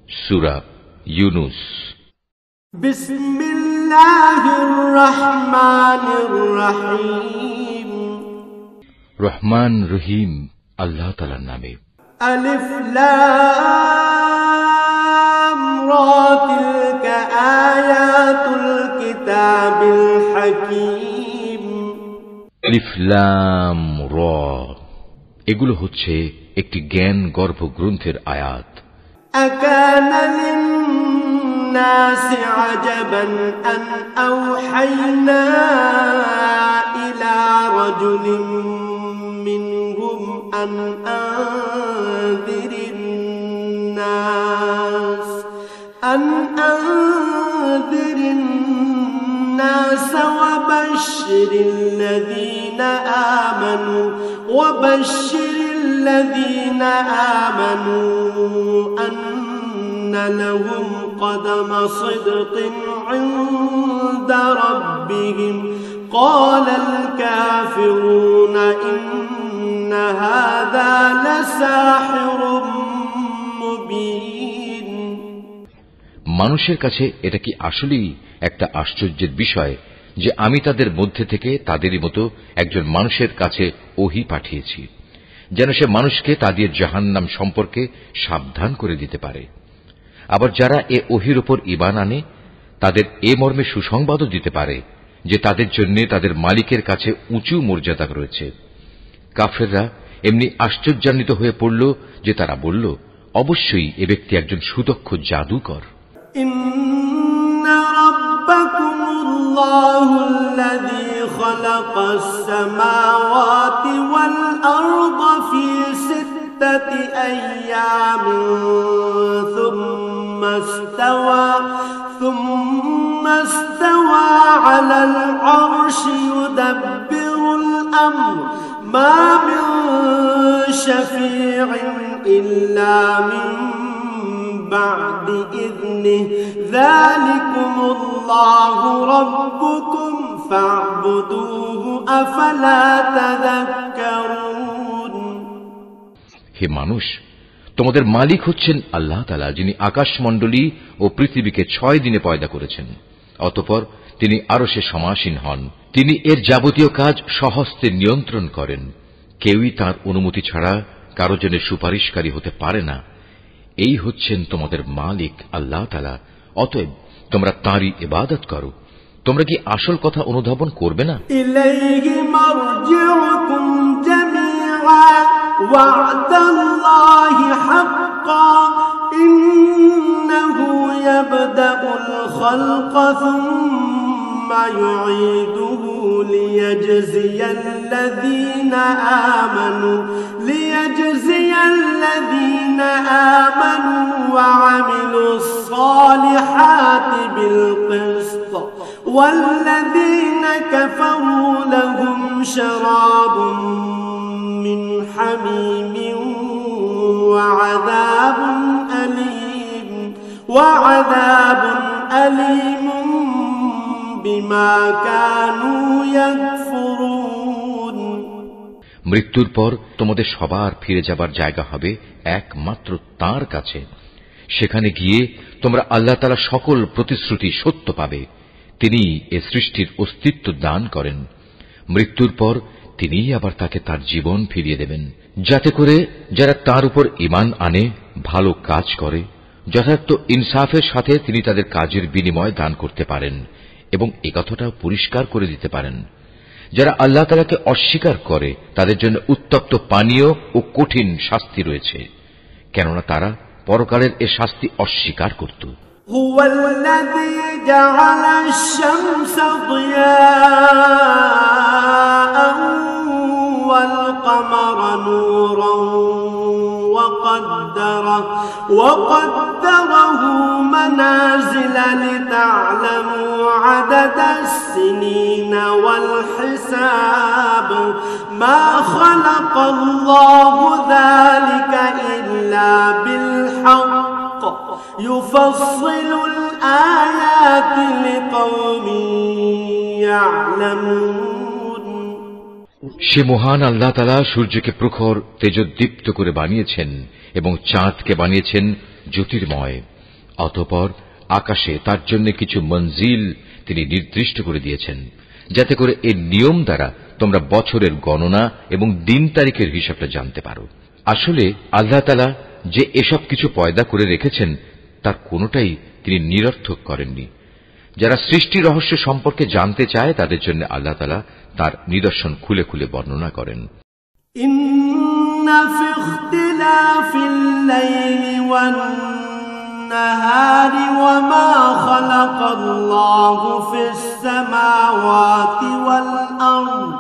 সূরা ইউনুস। বিসমিল্লাহির রহমানির রহিম। রহমান রহিম আল্লাহ তাআলার নামে। আলিফ লাম রা তিলকা আয়াতুল কিতাবিল হাকীম। আলিফ লাম রা, এগুলো হচ্ছে একটি জ্ঞান গর্ভ গ্রন্থের আয়াত। আকানা লিন-নাসি আজাবান আন আওহাইনা ইলা রাজুলিন মিনহুম আন আনযিরিন নাস ওয়াবাশশিরিল লাযীনা আমানু আন্না লাহুম কদমা সিদকিন ইনদা রাব্বিহিম ক্বালাল কাফিরুনা ইন্না হাযা লাসাহিরুম মুবিন। মানুষের কাছে এটা কি আসলেই একটা আশ্চর্যের বিষয় যে আমি তাদের মধ্যে থেকে তাদেরই মতো একজন মানুষের কাছে ওহী পাঠিয়েছি, যেন সে মানুষকে তাদের জাহান্নাম সম্পর্কে সাবধান করে দিতে পারে। আবার যারা এ ওহীর উপর ঈমান আনে তাদের এ মর্মে সুসংবাদও দিতে পারে যে তাদের জন্য তাদের মালিকের কাছে উঁচু মর্যাদা রয়েছে। কাফেররা এমনি আশ্চর্যান্বিত হয়ে পড়ল যে তারা বলল, অবশ্যই এ ব্যক্তি একজন সুদক্ষ জাদুকর। ইন্না রাব্বাকুমুল্লাহুল্লাযী খালাকাস সামাওয়াতি ওয়াল আরদা ফি সিত্তাতি আইয়ামিন থুম্মা ইসতাওয়া আলাল আরশি ইউদাব্বিরুল আমর মা মিন শাফী'in ইল্লা মিন بعد إذنه ذلكم الله ربكم فاعبدوه أفلا تذكرون। হে মানুষ, তোমাদের মালিক হচ্ছেন আল্লাহ তাআলা, যিনি আকাশমণ্ডলী ও পৃথিবীকে 6 দিনে পয়দা করেছেন। অতঃপর তিনি আরশে সমাসীন হন। তিনি এর যাবতীয় কাজ স্বহস্তে নিয়ন্ত্রণ করেন। কেউই তাঁর অনুমতি ছাড়া কারো জন্য সুপারিশকারী হতে পারে না। এই হচ্ছেন তোমাদের মালিক আল্লাহ তাআলা, অতএব তোমরা তাঁরই ইবাদত করো। তোমরা কি আসল কথা অনুধাবন করবে না? ইলাইহি মারজিউকুম জামিআ ওয়া'দাল্লাহি হাক্কান ইন্নাহু ইয়াবদাউল খালকা সুম্মা ইউঈদুহু লিয়াজজিয়াল্লাযীনা আমানু ওয়া আমিলুস সালিহাতি বিল কিসত ওয়াল্লাযীনা কাফারু লাহুম শারাবুম মিন হামীমিন ওয়া আযাবুন আলীম বিমা কানু ইয়াকফুরুন। মৃত্যুর পর তোমাদের সবার ফিরে যাবার জায়গা হবে একমাত্র তাঁর কাছে। সেখানে গিয়ে তোমরা আল্লাহ তাআলা সকল প্রতিশ্রুতি সত্য পাবে। তিনি এ সৃষ্টির অস্তিত্ব দান করেন। মৃত্যুর পর তিনিই আবার তাকে তার জীবন ফিরিয়ে দেবেন, যাতে করে যারা তার উপর ঈমান আনে, ভালো কাজ করে, যথার্থ ইনসাফের সাথে তিনি তাদের কাজের বিনিময় দান করতে পারেন এবং এ কথাটাও পরিষ্কার করে দিতে পারেন। যারা আল্লাহ তাআলাকে অস্বীকার করে তাদের জন্য উত্তপ্ত পানীয় ও কঠিন শাস্তি রয়েছে, কেননা তারা পরকালের এ শাস্তি অস্বীকার করত। হুয়াল্লাযী জাআলাশ শামসা দিয়াআন ওয়াল কামারা নূরান وقدره منازل لتعلموا عدد السنين والحساب ما خلق الله ذلك إلا بالحق يفصل الآيات لقوم يعلمون। সে মহান আল্লাহ তাআলা সূর্যকে প্রখর তেজোদ্দীপ্ত করে বানিয়েছেন এবং চাঁদকে বানিয়েছেন জ্যোতির্ময়। অতঃপর আকাশে তার জন্য কিছু মঞ্জিল তিনি নির্দিষ্ট করে দিয়েছেন, যাতে করে এর নিয়ম দ্বারা তোমরা বছরের গণনা এবং দিন তারিখের হিসাবটা জানতে পারো। আসলে আল্লাহ তাআলা যে এসব কিছু পয়দা করে রেখেছেন তার কোনোটাই তিনি নিরর্থক করেননি। যারা সৃষ্টি রহস্য সম্পর্কে জানতে চায় তাদের জন্য আল্লাহ তাআলা তার নিদর্শন খুলে খুলে বর্ণনা করেন। ইন্না ফি ইখতিলাফিল লাইলি ওয়ান নাহারি ওয়া মা খালাকাল্লাহু ফিস সামাওয়াতি ওয়াল আরদ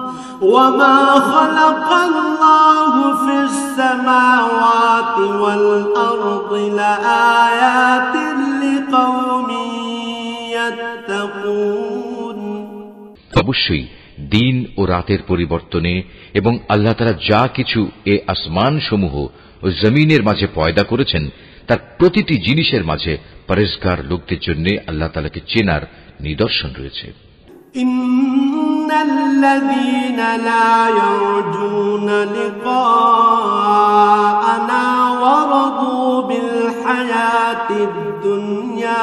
ওয়া মা খালাকাল্লাহু ফিস সামাওয়াতি ওয়াল আরদি লাআয়াতিন লিকাওমিন ইয়াত্তাকুন। অবশ্যই দিন ও রাতের পরিবর্তনে এবং আল্লাহ তাআলা যা কিছু এ আসমান সমূহ ও জমিনের মাঝে পয়দা করেছেন তার প্রতিটি জিনিসের মাঝে পরেজগার লোকদের জন্য আল্লাহ তাআলাকে চেনার নিদর্শন রয়েছে। ইন্নাল্লাযীনা লা ইয়ারজুনা লিকাআনা ওয়া রাদু বিল হায়াতিদ দুনিয়া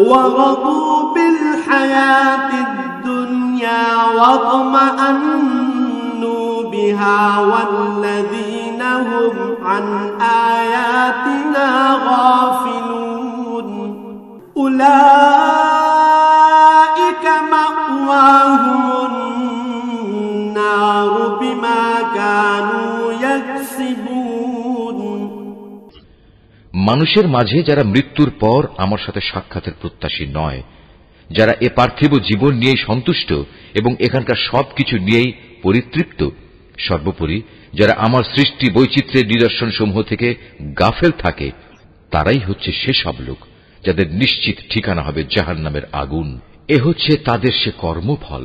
ورضوا بالحياة الدنيا واطمأنوا بها والذين هم عن آياتنا غافلون أولئك مأواهم النار بما كانوا يكسبون। মানুষের মাঝে যারা মৃত্যুর পর আমার সাথে সাক্ষাতের প্রত্যাশী নয়, যারা এ পার্থিব জীবন নিয়েই সন্তুষ্ট এবং এখানকার সবকিছু নিয়েই পরিতৃপ্ত, সর্বোপরি যারা আমার সৃষ্টি বৈচিত্র্যের নিদর্শন সমূহ থেকে গাফেল থাকে, তারাই হচ্ছে সেসব লোক যাদের নিশ্চিত ঠিকানা হবে জাহান্নামের আগুন। এ হচ্ছে তাদের সে কর্মফল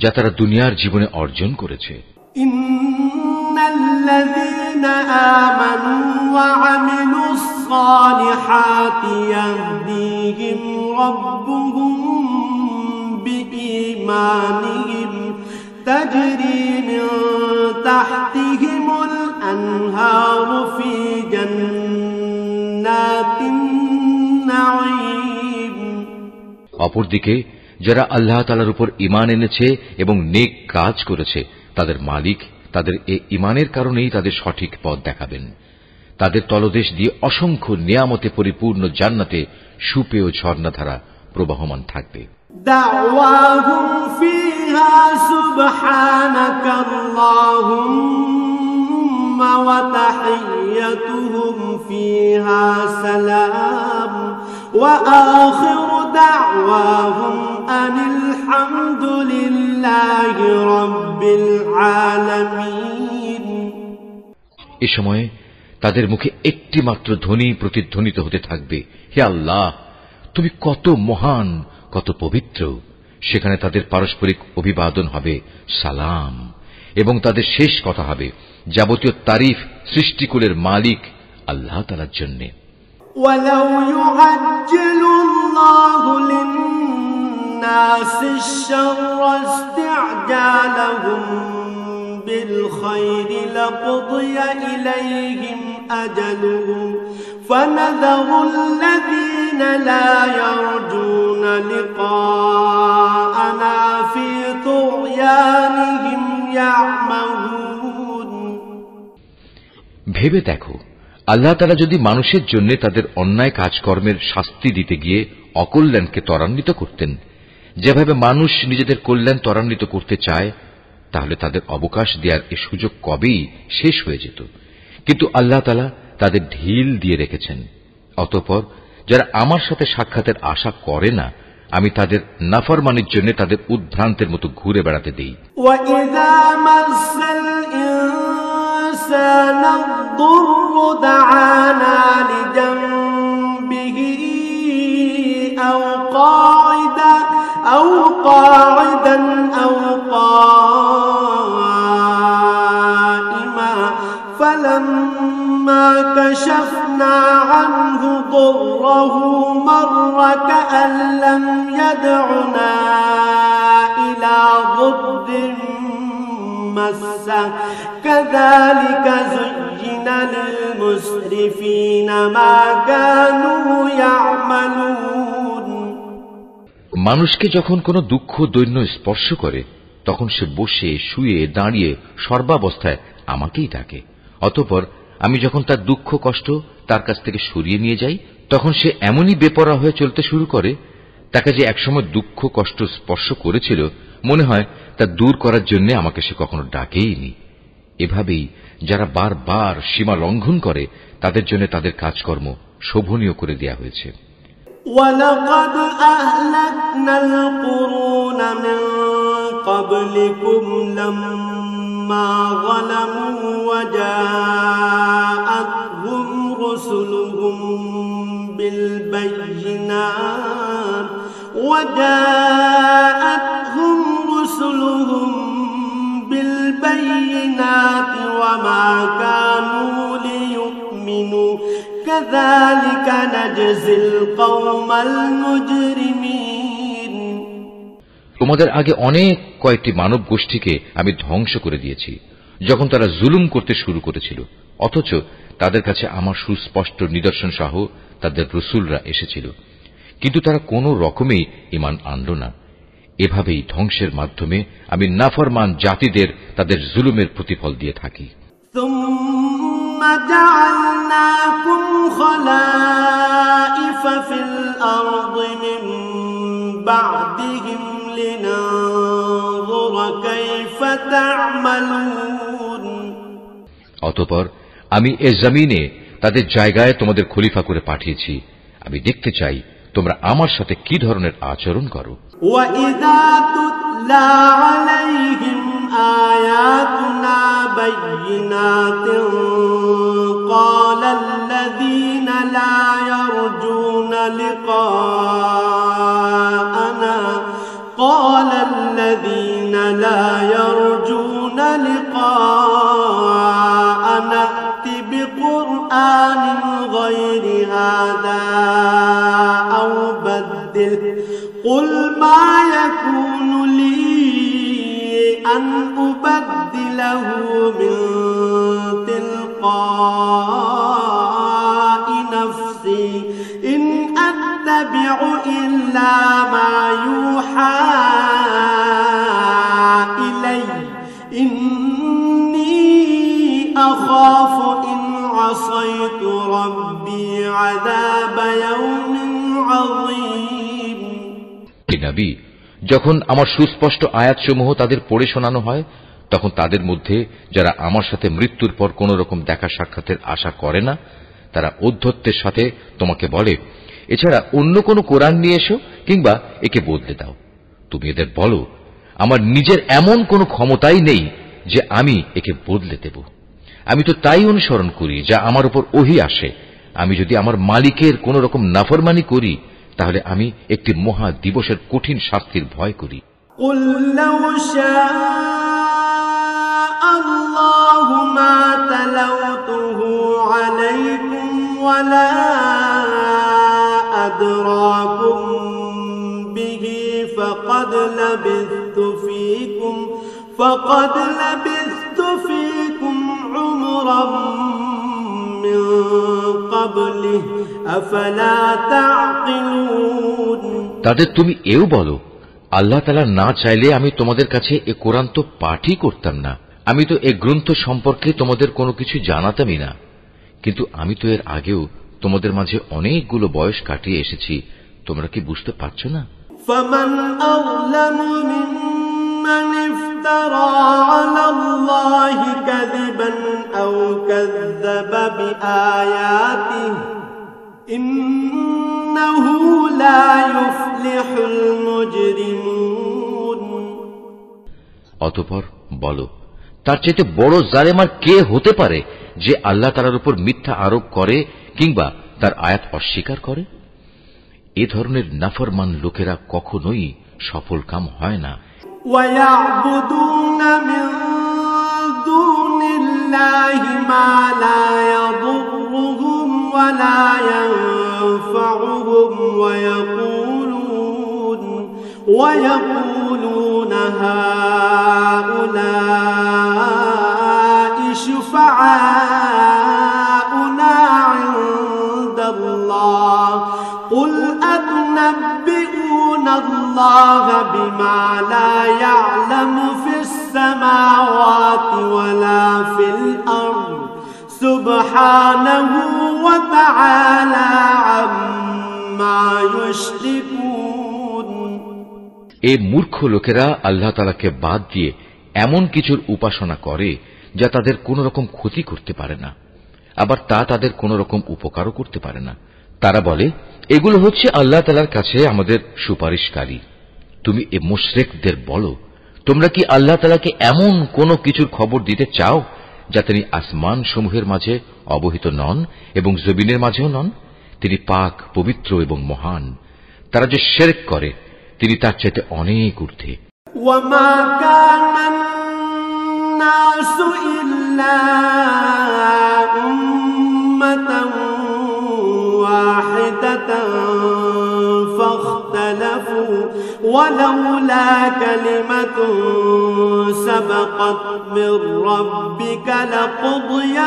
যা তারা দুনিয়ার জীবনে অর্জন করেছে। ইন্নাল্লাযীনা আমানু ওয়া আমিলুস সালিহাতি ইয়াহদিহিম রাব্বুহুম বিঈমানিহিম তাজরি মিন তাহতিহিমুল আনহারু ফি জান্নাতিন নাঈম। অপরদিকে যারা আল্লাহ তাআলার উপর ঈমান এনেছে এবং নেক কাজ করেছে তাদের মালিক তাদের এ ঈমানের কারণেই তাদের সঠিক পথ দেখাবেন। তাদের তলদেশ দিয়ে অসংখ্য নিয়ামতে পরিপূর্ণ জান্নাতে সুপেয় ঝর্ণাধারা প্রবাহমান থাকবে। দাওয়াহুম ফিহা সুবহানাকাল্লাহুম্মা ওয়া তাহিয়্যতুহুম ফিহা সালাম ওয়া আখিরু দাওয়াহুম আনিল হামদুলিল্লাহি রাব্বিল আলামিন। এ সময় তাদের মুখে একটি মাত্র ধ্বনি প্রতিধ্বনিত হতে থাকবে, হে আল্লাহ, তুমি কত মহান, কত পবিত্র। সেখানে তাদের পারস্পরিক অভিবাদন হবে সালাম, এবং তাদের শেষ কথা হবে যাবতীয় তারিফ সৃষ্টিকুলের মালিক আল্লাহ তাআলার জন্য। ওয়ালাউ ইউআজ্জিলুল্লাহু লিন-নাসি আশ-শাররা ইসতি'জালাহুম بالخير لقضي إليهم أجلهم فنذر الذين لا يرجون لقاءنا في طغيانهم يعمهون। ভেবে দেখো, আল্লাহ তাআলা যদি মানুষের জন্য তাদের অন্যায় কাজকর্মের শাস্তি দিতে গিয়ে অকল্যাণকে ত্বরান্বিত করতেন, যেভাবে মানুষ নিজেদের কল্যাণ ত্বরান্বিত করতে চায়, তাহলে তাদের অবকাশ দেওয়ার এ সুযোগ কবেই শেষ হয়ে যেত। কিন্তু আল্লাহ তাআলা তাদের ঢিল দিয়ে রেখেছেন। অতঃপর যারা আমার সাথে সাক্ষাতের আশা করে না, আমি তাদের নাফরমানির জন্য তাদের উদ্ভ্রান্তের মতো ঘুরে বেড়াতে দেই। وَإِذَا مَسَّ الْإِنسَانَ الضُّرُّ دَعَانَا لِجَنبِهِ أَوْ قَاعِدًا أَوْ قَائِمًا فَلَمَّا كَشَفْنَا عَنْهُ ضُرَّهُ مَرَّ كَأَن لَّمْ يَدْعُنَا إِلَى ضُرٍّ مَّسَّهُ كَذَلِكَ زُيِّنَ لِلْمُسْرِفِينَ مَا كَانُوا يَعْمَلُونَ মানুষকে যখন কোনো দুঃখ দৈন্য স্পর্শ করে তখন সে বসে শুয়ে দাঁড়িয়ে সর্বাবস্থায় আমাকেই ডাকে। অতঃপর আমি যখন তার দুঃখ কষ্ট তার কাছ থেকে সরিয়ে নিয়ে যাই তখন সে এমনই বেপরোয়া হয়ে চলতে শুরু করে, তাকে যে একসময় দুঃখ কষ্ট স্পর্শ করেছিল মনে হয় তা দূর করার জন্য আমাকে সে কখনো ডাকেইনি। এভাবেই যারা বারবার সীমা লঙ্ঘন করে তাদের জন্য তাদের কাজকর্ম শোভনীয় করে দেয়া হয়েছে। وَلَقَدْ أَهْلَكْنَا الْقُرُونَ مِنْ قَبْلِكُمْ لَمَّا ظَلَمُوا وَجَاءَتْهُمْ رُسُلُهُم بِالْبَيِّنَاتِ وَمَا كَانُوا لِيُؤْمِنُوا كَذَلِكَ نَجْزِي الْقَوْمَ الْمُجْرِمِينَ। তোমাদের আগে অনেক কয়েকটি মানব গোষ্ঠীকে আমি ধ্বংস করে দিয়েছি যখন তারা জুলুম করতে শুরু করেছিল, অথচ তাদের কাছে আমার সুস্পষ্ট নিদর্শন সহ তাদের রসুলরা এসেছিল, কিন্তু তারা কোনো রকমেই ঈমান আনল না। এভাবেই ধ্বংসের মাধ্যমে আমি নাফরমান জাতিদের তাদের জুলুমের প্রতিফল দিয়ে থাকি। ثم جعلناكم خلائف في الأرض من بعدهم لننظر كيف تعملون। অতঃপর আমি এ জমিনে তাদের জায়গায় তোমাদের খলিফা করে পাঠিয়েছি, আমি দেখতে চাই তোমরা আমার সাথে কি ধরনের আচরণ করো। وَإِذَا تُتْلَى عَلَيْهِمْ آيَاتُنَا بَيِّنَاتٍ قَالَ الَّذِينَ لَا يَرْجُونَ لِقَاءَنَا ائْتِ بِقُرْآنٍ غَيْرِ هَذَا أَوْ بَدِّلْهُ قُلْ مَا يَكُونُ لِي أَنْ أُبَدِّلَهُ مِنْ تِلْقَاءِ نَفْسِي إِنْ أَتَّبِعُ إِلَّا مَا يُوحَى إِلَيَّ إِنِّي أَخَافُ إِنْ عَصَيْتُ رَبِّي عَذَابَ يَوْمٍ عَظِيمٍ। নবী, যখন আমার সুস্পষ্ট আয়াতসমূহ তাদের পড়ে শোনানো হয় তখন তাদের মধ্যে যারা আমার সাথে মৃত্যুর পর কোন রকম দেখা সাক্ষাতের আশা করে না তারা ঔদ্ধত্যের সাথে তোমাকে বলে, এছাড়া অন্য কোন কোরআন নিয়ে এসো কিংবা একে বদলে দাও। তুমি এদের বলো, আমার নিজের এমন কোন ক্ষমতাই নেই যে আমি একে বদলে দেব। আমি তো তাই অনুসরণ করি যা আমার উপর ওহী আসে। আমি যদি আমার মালিকের কোন রকম নাফরমানি করি তাহলে আমি একটি মহা দিবসের কঠিন শাস্তির ভয় করি। قُلْ لَوْ شَاءَ اللَّهُ مَا تَلَوْتُهُ عَلَيْكُمْ وَلَا أَدْرَاكُمْ بِهِ فَقَدْ لَبِثْتُ فِيكُمْ عُمُرًا مِّن قَبْلِهِ أَفَلَا تَعْقِلُونَ। তাদের তুমি এও বলো, আল্লাহ তাআলা না চাইলে আমি তোমাদের কাছে এ কোরআন তো পাঠই করতাম না। আমি তো এ গ্রন্থ সম্পর্কে তোমাদের কোনো কিছু জানাতামই না, কিন্তু আমি তো এর আগেও তোমাদের মাঝে অনেকগুলো বয়স কাটিয়ে এসেছি। তোমরা কি বুঝতে পারছো না? فَمَنْ أَظْلَمُ مِمَّنِ افْتَرَى عَلَى اللَّهِ كَذِبًا أَوْ كَذَّبَ بِآيَاتِهِ إِنَّهُ لَا يُفْلِحُ الْمُجْرِمُونَ। অতঃপর বলো, তার চাইতে বড় জালেম আর কে হতে পারে যে আল্লাহ তাআলার উপর মিথ্যা আরোপ করে কিংবা তার আয়াত অস্বীকার করে? এ ধরনের নাফরমান লোকেরা কখনোই সফল কাম হয় না। وَيَعْبُدُونَ مِن دُونِ اللَّهِ مَا لَا يَضُرُّهُمْ وَلَا يَنفَعُهُمْ وَيَقُولُونَ هَٰؤُلَاءِ شُفَعَاؤُنَا عِندَ اللَّهِ قُلْ أَتُنَبِّئُونَ الله بما لا يعلم في السماوات ولا في الأرض سبحانه وتعالى عما يشركون এই মূর্খ লোকেরা আল্লাহ তাআলাকে বাদ দিয়ে এমন কিছুর উপাসনা করে যা তাদের কোন রকম ক্ষতি করতে পারে না, আবার তা তাদের কোন রকম উপকারও করতে পারে না। তারা বলে এগুলো হচ্ছে আল্লাহ তাআলার কাছে আমাদের সুপারিশকারী। তুমি এ মুশরিকদের বলো, তোমরা কি আল্লাহ তাআলাকে এমন কোন কিছুর খবর দিতে চাও যা তিনি আসমান সমূহের মাঝে অবহিত নন এবং জমিনের মাঝেও নন? তিনি পাক, পবিত্র এবং মহান। তারা যে শিরক করে তিনি তার চাইতে অনেক ঊর্ধ্বে। وما كان الناس إلا أمة واحدة فاختلفوا ولولا كلمة سبقت من ربك لقضي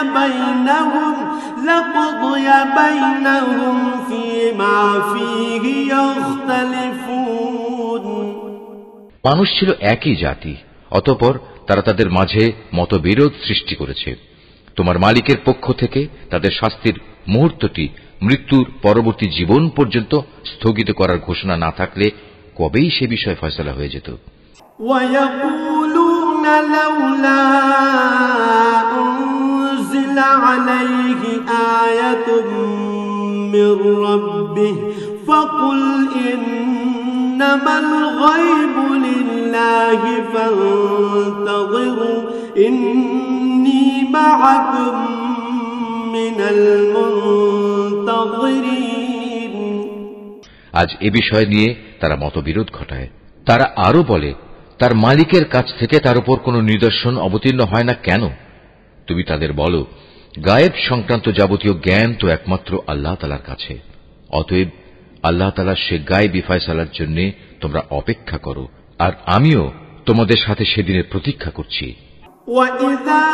بينهم فيما فيه يختلفون মানুষ ছিল একই জাতি, অতঃপর তারা তাদের মাঝে মতবিরোধ সৃষ্টি করেছে। তোমার মালিকের পক্ষ থেকে তাদের শাস্তির মুহূর্তটি মৃত্যুর পরবর্তী জীবন পর্যন্ত স্থগিত করার ঘোষণা না থাকলে কবেই সে বিষয়ে ফয়সালা হয়ে যেত। وَيَقُولُونَ لَوْلَا أُنزِلَ عَلَيْهِ آيَةٌ مِّن رَّبِّهِ فَقُلْ إِنَّمَا الْغَيْبُ لِلَّهِ فَانتَظِرُوا إِنِّي مَعَكُم مِّنَ الْمُنتَظِرِينَ। আজ এ বিষয় নিয়ে তারা মতবিরোধ ঘটায়। তারা আরো বলে, তার মালিকের কাছ থেকে তার উপর কোন নিদর্শন অবতীর্ণ হয় না কেন? তুমি তাদের বলো, গায়েব সংক্রান্ত যাবতীয় জ্ঞান তো একমাত্র আল্লাহ তাআলার কাছে। অতএব আল্লাহ তাআলার সে গায়েবী ফয়সালার জন্য তোমরা অপেক্ষা করো, আর আমিও তোমাদের সাথে সেদিনের প্রতীক্ষা করছি। وَإِذَا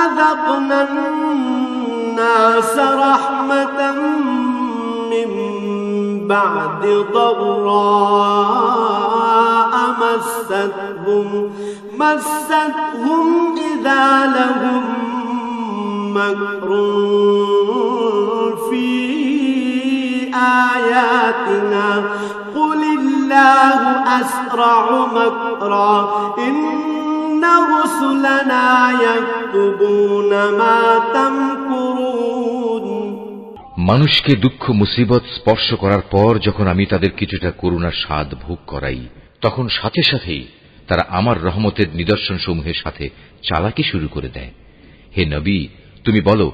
أَذَقْنَا النَّاسَ رَحْمَةً مِّن بَعْدِ ضَرَّاءَ مَسَّتْهُمْ إِذَا لَهُم مَّكْرٌ فِي آيَاتِنَا قُلِ اللَّهُ أَسْرَعُ مَكْرًا إِنَّ رُسُلَنَا يَكْتُبُونَ مَا تَمْكُرُونَ। মানুষকে দুঃখ মুসিবত স্পর্শ করার পর যখন আমি তাদের কিছুটা করুণার স্বাদ ভোগ করাই, তখন সাথে সাথেই তারা আমার রহমতের নিদর্শন সমূহের সাথে চালাকি শুরু করে দেয়। হে নবী, তুমি বলো,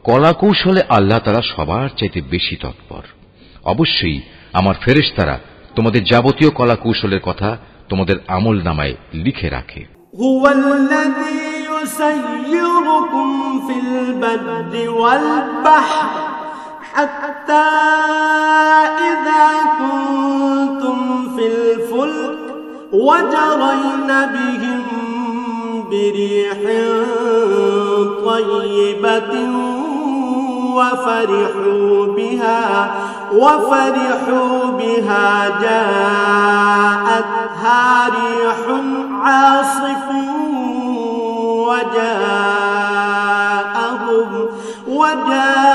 কলা কৌশলে আল্লাহ তাআলা সবার চাইতে বেশি তৎপর। অবশ্যই আমার ফেরেশতারা তোমাদের যাবতীয় কলা কৌশলের কথা তোমাদের আমল নামায় লিখে রাখে। হুয়াল্লাযী ইউসাইয়িরুকুম ফিল বাররি ওয়াল বাহর হাত্তা ইযা কুনতুম ফিল ফুলক ওয়াজরাইনা বিহিম বিরিহিন তাইয়্যিবাতিন وفرحوا بها جاءتها ريح عاصف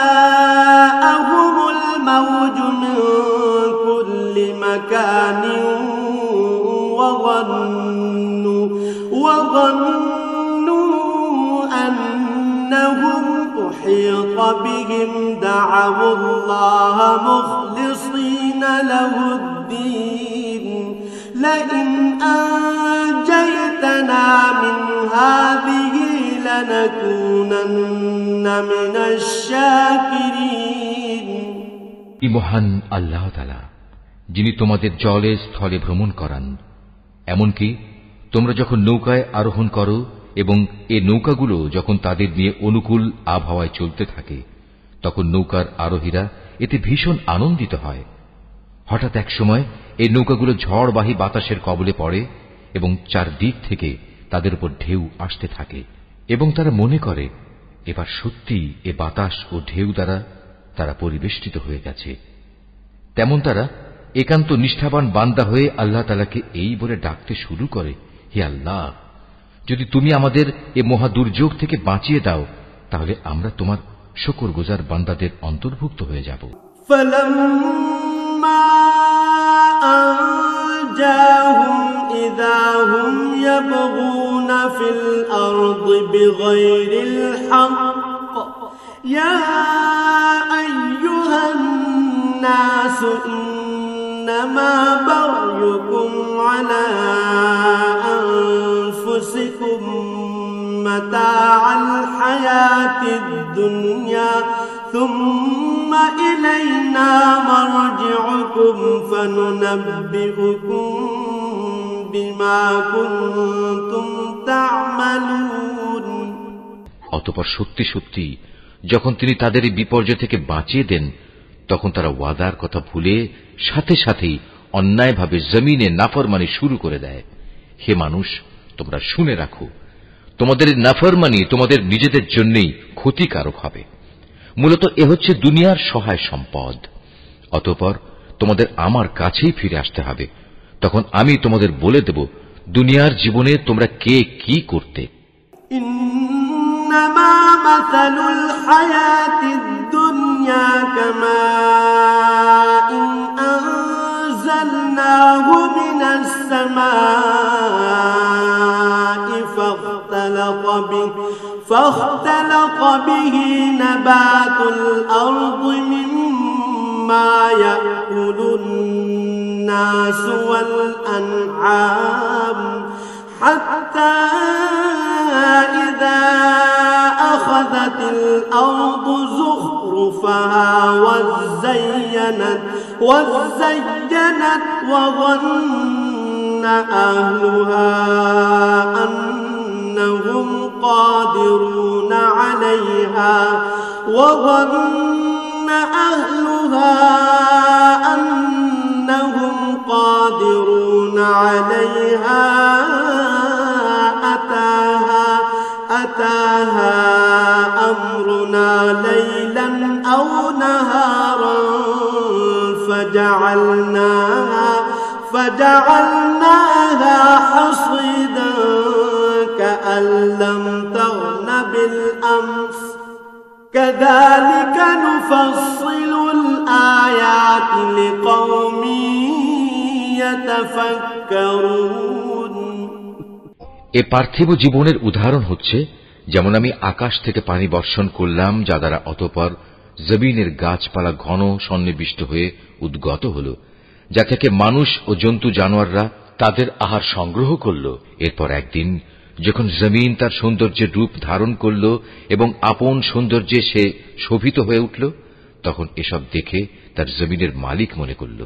وجاءهم الموج من كل مكان وظنوا أنهم أحيط بهم دعوا الله مخلصين له الدين لئن أنجيتنا من هذه لنكونن من الشاكرين। মহান আল্লাহ তাআলা, যিনি তোমাদের জলে স্থলে ভ্রমণ করান, এমনকি তোমরা যখন নৌকায় আরোহণ করো এবং এ নৌকাগুলো যখন তাদের নিয়ে অনুকূল আবহাওয়ায় চলতে থাকে, তখন নৌকার আরোহীরা এতে ভীষণ আনন্দিত হয়। হঠাৎ এক সময় এই নৌকাগুলো ঝড়বাহী বাতাসের কবলে পড়ে এবং চারদিক থেকে তাদের উপর ঢেউ আসতে থাকে এবং তারা মনে করে এবার সত্যি এ বাতাস ও ঢেউ দ্বারা তারা পরিবেষ্টিত হয়ে গেছে। তেমন তারা একান্ত নিষ্ঠাবান বান্দা হয়ে আল্লাহ তাআলাকে এই বলে ডাকতে শুরু করে, হে আল্লাহ, যদি তুমি আমাদের এ মহা দুর্যোগ থেকে বাঁচিয়ে দাও তাহলে আমরা তোমার শুকরগুজার বান্দাদের অন্তর্ভুক্ত হয়ে যাব। فلما أنجاهم إذا هم يبغون في الأرض بغير الحق يا أيها الناس إنما بغيكم على أنفسكم متاع الحياة الدنيا ثم إلينا مرجعكم فننبئكم بما كنتم تعملون। অতঃপর সত্যি সত্যি যখন তিনি তাদের এই বিপর্যয় থেকে বাঁচিয়ে দেন তখন তারা ওয়াদার কথা ভুলে সাথে সাথেই অন্যায়ভাবে জমিনে নাফরমানি শুরু করে দেয়। হে মানুষ, তোমরা শুনে রাখো, তোমাদের নাফরমানি তোমাদের নিজেদের জন্যই ক্ষতিকারক হবে। মূলত এ হচ্ছে দুনিয়ার সহায় সম্পদ। অতঃপর তোমাদের আমার কাছেই ফিরে আসতে হবে, তখন আমি তোমাদের বলে দেব দুনিয়ার জীবনে তোমরা কে কি করতে। إنما مثل الحياة الدنيا كماء أنزلناه من السماء فاختلط به نبات الأرض مما يأكل الناس والأنعام حتى إذا أخذت الأرض زخرفها وزينت وظن أهلها أنهم قادرون عليها أتاها أمرنا ليلا أو نهارا فجعلناها حصيدا كأن لم تغن بالأمس كذلك نفصل الآيات لقوم يتفكرون। এ পার্থিব জীবনের উদাহরণ হচ্ছে যেমন আমি আকাশ থেকে পানি বর্ষণ করলাম, যা দ্বারা অতঃপর জমিনের গাছপালা ঘন সন্নিবিষ্ট হয়ে উদ্গত হল, যা থেকে মানুষ ও জন্তু জানোয়াররা তাদের আহার সংগ্রহ করল। এরপর একদিন যখন জমিন তার সৌন্দর্যের রূপ ধারণ করল এবং আপন সৌন্দর্যে সে শোভিত হয়ে উঠল, তখন এসব দেখে তার জমিনের মালিক মনে করল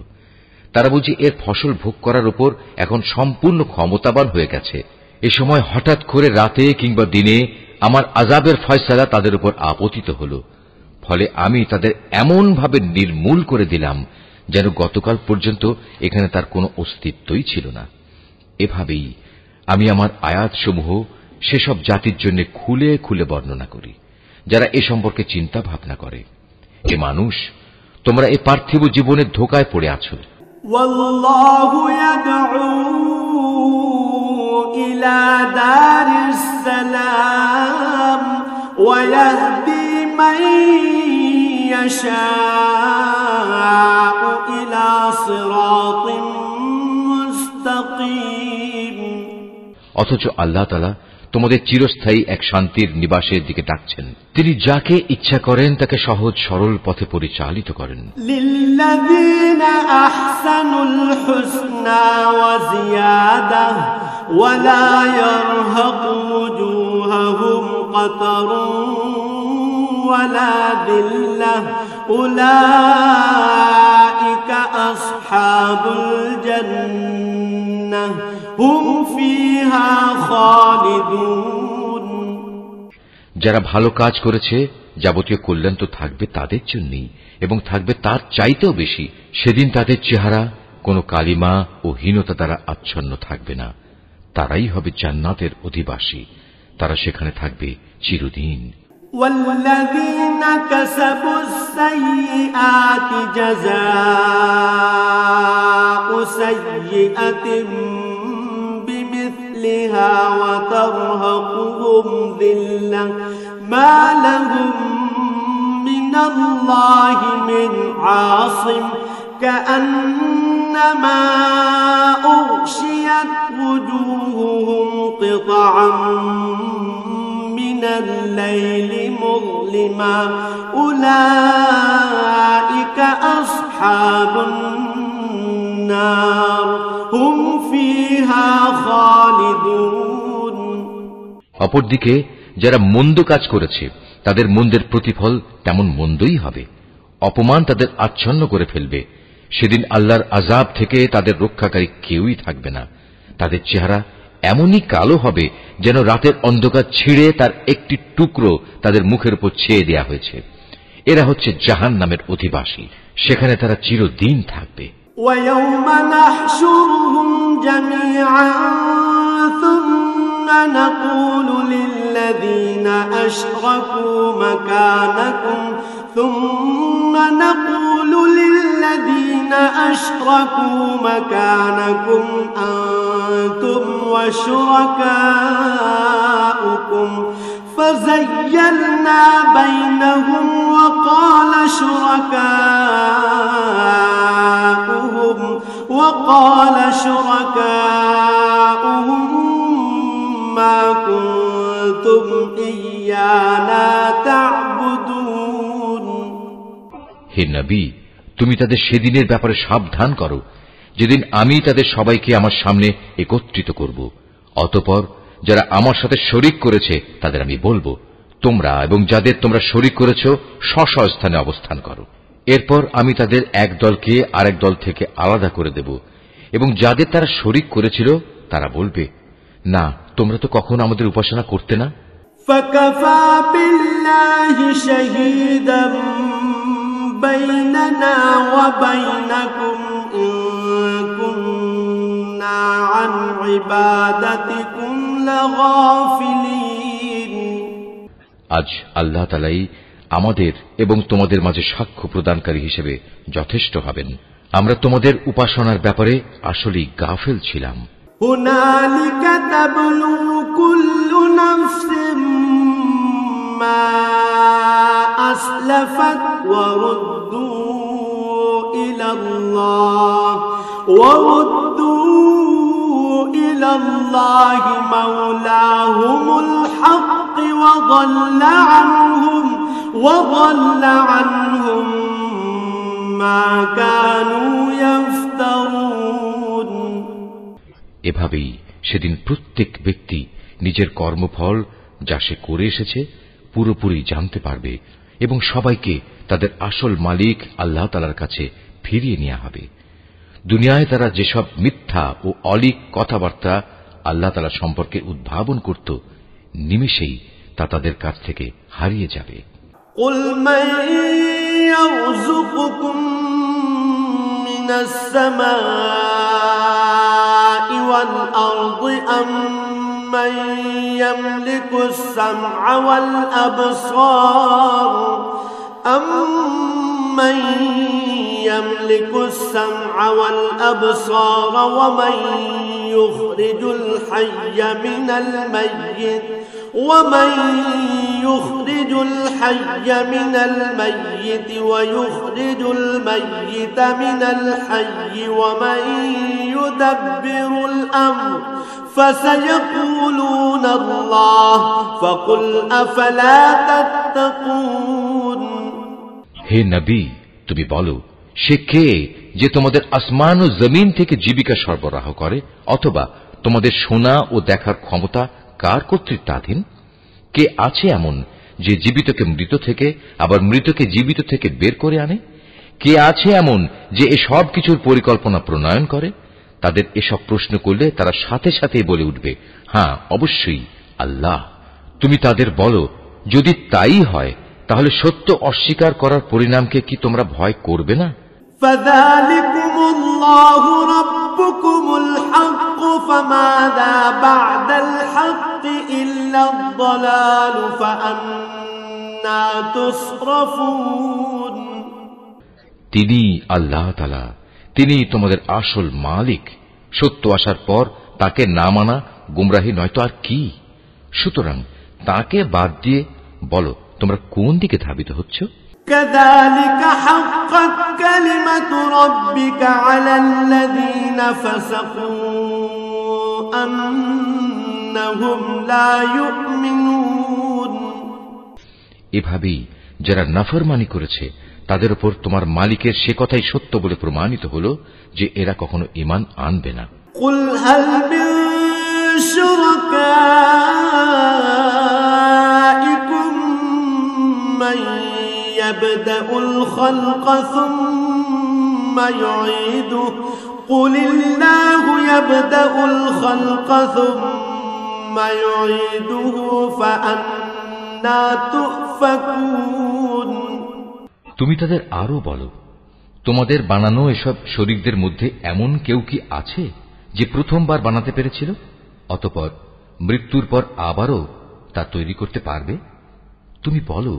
তারা বুঝি এর ফসল ভোগ করার উপর এখন সম্পূর্ণ ক্ষমতাবান হয়ে গেছে। এ সময় হঠাৎ করে রাতে কিংবা দিনে আমার আযাবের ফয়সালা তাদের উপর আপতিত হল, ফলে আমি তাদের এমন ভাবে নির্মূল করে দিলাম যেন গতকাল পর্যন্ত এখানে তার কোনো অস্তিত্বই ছিল না। এভাবেই আমি আমার আয়াতসমূহ সেসব জাতির জন্য খুলে খুলে বর্ণনা করি যারা এ সম্পর্কে চিন্তা ভাবনা করে। এ মানুষ, তোমরা এ পার্থিব জীবনের ধোঁকায় পড়ে আছো। ওয়াল্লাহু ইয়াদউ ইলা দারিস সালাম ওয়া ইয়াহদি মান ইয়াশাউ ইলা সিরাতিন মুস্তাকিম। অথচ আল্লাহ তাআলা তোমাদের চিরস্থায়ী এক শান্তির নিবাসের দিকে ডাকছেন। তিনি যাকে ইচ্ছা করেন তাকে সহজ সরল পথে পরিচালিত করেন। লিল্লাযীনা আহসানুল হুসনা ওয়া জিয়াদাহ ওয়া লা ইয়ারহাকু ওয়ুজুহাহুম কাতারুন ওয়া লা যিল্লাহ উলাইকা আসহাবুল জান্নাহ হুম ফিহা খালিদুন। যারা ভালো কাজ করেছে যাবতীয় কল্যাণ তো থাকবে তাদের জন্যই এবং থাকবে তার চাইতেও বেশি। সেদিন তাদের চেহারা কোনো কালিমা ও হীনতা দ্বারা আচ্ছন্ন থাকবে না। তারাই হবে জান্নাতের অধিবাসী, তারা সেখানে থাকবে চিরদিন। ওয়াল্লাযীনা কাসাবুস সাইয়্যাতি জাযাআ سيئة بمثلها وترهقهم ذلة ما لهم من الله من عاصم كأنما أغشيت وجوههم قطعا من الليل مظلما أولئك أصحاب النار هم فيها خالدون অপরদিকে যারা মন্দ কাজ করেছে তাদের মন্দের প্রতিফল তেমন মন্দই হবে। অপমান তাদের আচ্ছন্ন করে ফেলবে। সেদিন আল্লাহর আযাব থেকে তাদের রক্ষাকারী কেউই থাকবে না। তাদের চেহারা এমনই কালো হবে যেন রাতের অন্ধকার ছিঁড়ে তার একটি টুকরো তাদের মুখের উপর ছেয়ে দেয়া হয়েছে। এরা হচ্ছে জাহান্নামের অধিবাসী, সেখানে তারা চিরদিন থাকবে। وَيَوْمَ نَحْشُرُهُمْ جَمِيعًا ثُمَّ نَقُولُ لِلَّذِينَ أَشْرَكُوا مَكَانَكُمْ أَنْتُمْ وَشُرَكَاؤُكُمْ فَزَيَّلْنَا بَيْنَهُمْ وقال شركاؤهم ما كنتم إيانا تعبدون হে নবী, তুমি তাদের সেদিনের ব্যাপারে সাবধান করো যেদিন আমি তাদের সবাইকে আমার সামনে একত্রিত করব। অতঃপর যারা আমার সাথে শরীক করেছে তাদের আমি বলবো, তোমরা এবং যাদের তোমরা শরীক করেছ স্ব স্থানে অবস্থান করো। এরপর আমি তাদের এক দলকে আরেক দল থেকে আলাদা করে দেব এবং যাদের তারা শরীক করেছিল তারা বলবে, না, তোমরা তো কখনো আমাদের উপাসনা করতে না। فَكَفَى بِاللَّهِ شَهِيدًا بَيْنَنَا وَبَيْنَكُمْ إِن كُنَّا عَنْ عِبَادَتِكُمْ لَغَافِلِينَ। আজ আল্লাহ তাআলাই আমাদের এবং তোমাদের মাঝে সাক্ষ্য প্রদানকারী হিসেবে যথেষ্ট হবেন। আমরা তোমাদের উপাসনার ব্যাপারে আসলেই গাফেল ছিলাম। هُنَالِكَ تَبْلُو كُلُّ نَفْسٍ مَا أَسْلَفَتْ وَرُدُّوا إِلَى اللَّهِ مَوْلَاهُمُ الْحَقِّ وَضَلَّ عَنْهُمْ مَا كَانُوا يَفْتَرُونَ। এভাবেই সেদিন প্রত্যেক ব্যক্তি নিজের কর্মফল যা সে করে এসেছে পুরোপুরি জানতে পারবে এবং সবাইকে তাদের আসল মালিক আল্লাহ তাআলার কাছে ফিরিয়ে নেওয়া হবে। দুনিয়ায় তারা যেসব মিথ্যা ও অলীক কথাবার্তা আল্লাহ তাআলা সম্পর্কে উদ্ভাবন করত, নিমেষেই তা তাদের কাছ থেকে হারিয়ে যাবে। قُلْ مَنْ يَرْزُقُكُم مِّنَ السَّمَاءِ وَالْأَرْضِ أَمَّن يَمْلِكُ السَّمْعَ وَالْأَبْصَارَ وَمَن يُخْرِجُ الْحَيَّ مِنَ الْمَيِّتِ وَيُخْرِجُ الْمَيِّتَ مِنَ الْحَيِّ وَمَن يُدَبِّرُ الْأَمْرَ فَسَيَقُولُونَ اللَّهُ فَقُلْ أَفَلَا تَتَّقُونَ। হে নবী, তুমি বলো, সে কে যে তোমাদের আসমান ও জমিন থেকে জীবিকা সরবরাহ করে? অথবা তোমাদের শোনা ও দেখার ক্ষমতা কার কর্তৃত্বাধীন? কে আছে এমন যে জীবিতকে মৃত থেকে আবার মৃতকে জীবিত থেকে বের করে আনে? কে আছে এমন যে এসব কিছুর পরিকল্পনা প্রণয়ন করে? তাদের এসব প্রশ্ন করলে তারা সাথে সাথেই বলে উঠবে, হ্যাঁ, অবশ্যই আল্লাহ। তুমি তাদের বলো, যদি তাই হয় তাহলে সত্য অস্বীকার করার পরিণামকে কি তোমরা ভয় করবে না? فَذَلِكُمُ اللَّهُ رَبُّكُمُ الْحَقُّ فَمَاذَا بَعْدَ الْحَقِّ إِلَّا الضَّلَالُ فَأَنَّى تُصْرَفُونَ। তিনি আল্লাহ তাআলা, তিনি তোমাদের আসল মালিক। সত্য আসার পর তাকে না মানা গুমরাহি নয়তো আর কি। সুতরাং তাকে বাদ দিয়ে বলো তোমরা কোন দিকে ধাবিত হচ্ছ? كذلك حقت كلمة ربك على الذين فسقوا أنهم لا يؤمنون। এভাবেই যারা নাফরমানি করেছে তাদের উপর তোমার মালিকের সে কথাই সত্য বলে প্রমাণিত হলো যে এরা কখনো ঈমান আনবে না। قل هل من شركائكم من يبدأ الخلق ثم يعيده قل الله يبدأ الخلق ثم يعيده فأنى تؤفكون। তুমি তাদের আরো বলো, তোমাদের বানানো এসব শরীকদের মধ্যে এমন কেউ কি আছে যে প্রথমবার বানাতে পেরেছিল, অতঃপর মৃত্যুর পর আবারও তা তৈরি করতে পারবে? তুমি বলো,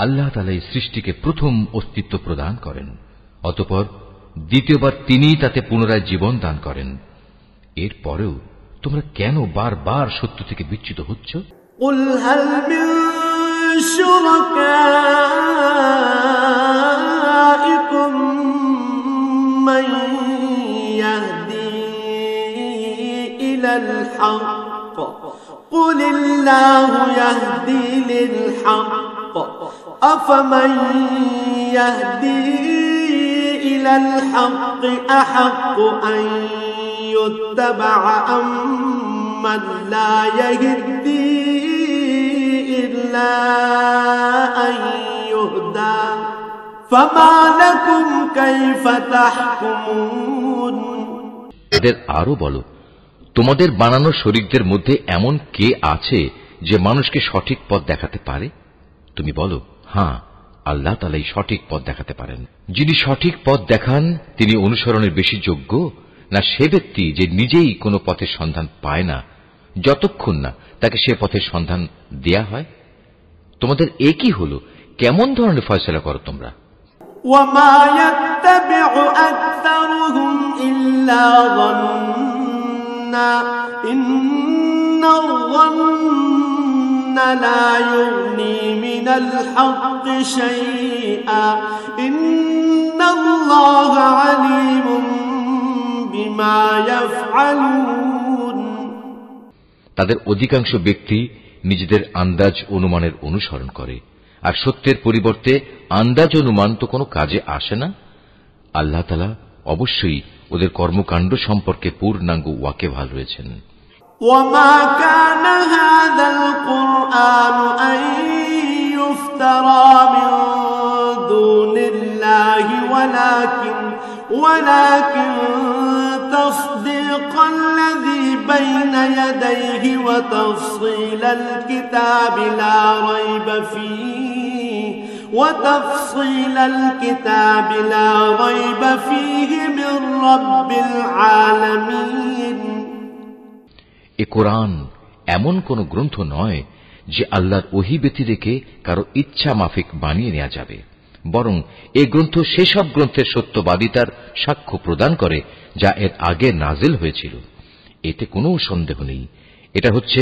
আল্লাহ তাআলা এই সৃষ্টিকে প্রথম অস্তিত্ব প্রদান করেন, অতঃপর দ্বিতীয়বার তিনিই তাতে পুনরায় জীবন দান করেন। এরপরেও তোমরা কেন বারবার সত্য থেকে বিচ্যুত হচ্ছ? قل هل من شركائكم من يهدي إلى الحق قل الله يهدي للحق أفمن يهدي إلى الحق أحق أن يتبع أم من لا يهدي إلا أن يهدى فما لكم كيف تحكمون। এদের আরো বলো, তোমাদের বানানো শরীকদের মধ্যে এমন কে আছে যে মানুষকে সঠিক পথ দেখাতে পারে? তুমি বলো, হ্যাঁ, আল্লাহ তাআলাই সঠিক পথ দেখাতে পারেন। যিনি সঠিক পথ দেখান তিনি অনুসরণের বেশি যোগ্য না সে ব্যক্তি যে নিজেই কোনো পথের সন্ধান পায় না যতক্ষণ না তাকে সে পথের সন্ধান দেয়া হয়? তোমাদের একই হলো, কেমন ধরনের ফয়সালা করো তোমরা? وما يتبع أكثرهم إلا ظنا إن الظن لا يغني من الحق شيئا إن الله عليم بما يفعلون। তাদের অধিকাংশ ব্যক্তি নিজেদের আন্দাজ অনুমানের অনুসরণ করে, আর সত্যের পরিবর্তে আন্দাজ অনুমান তো কোনো কাজে আসে না। আল্লাহ তাআলা অবশ্যই ওদের কর্মকাণ্ড সম্পর্কে পূর্ণাঙ্গ ওয়াকিবহাল রয়েছেন। وما كان هذا القرآن أن يفترى من دون الله ولكن تصديق الذي بين يديه وتفصيل الكتاب لا ريب فيه من رب العالمين। এ কোরআন এমন কোন গ্রন্থ নয় যে আল্লাহর ওহী ব্যতি রেখে কারো ইচ্ছা মাফিক বানিয়ে নেওয়া যাবে, বরং এ গ্রন্থ সেসব গ্রন্থের সত্যবাদিতার সাক্ষ্য প্রদান করে যা এর আগে নাজিল হয়েছিল। এতে কোনো সন্দেহ নেই, এটা হচ্ছে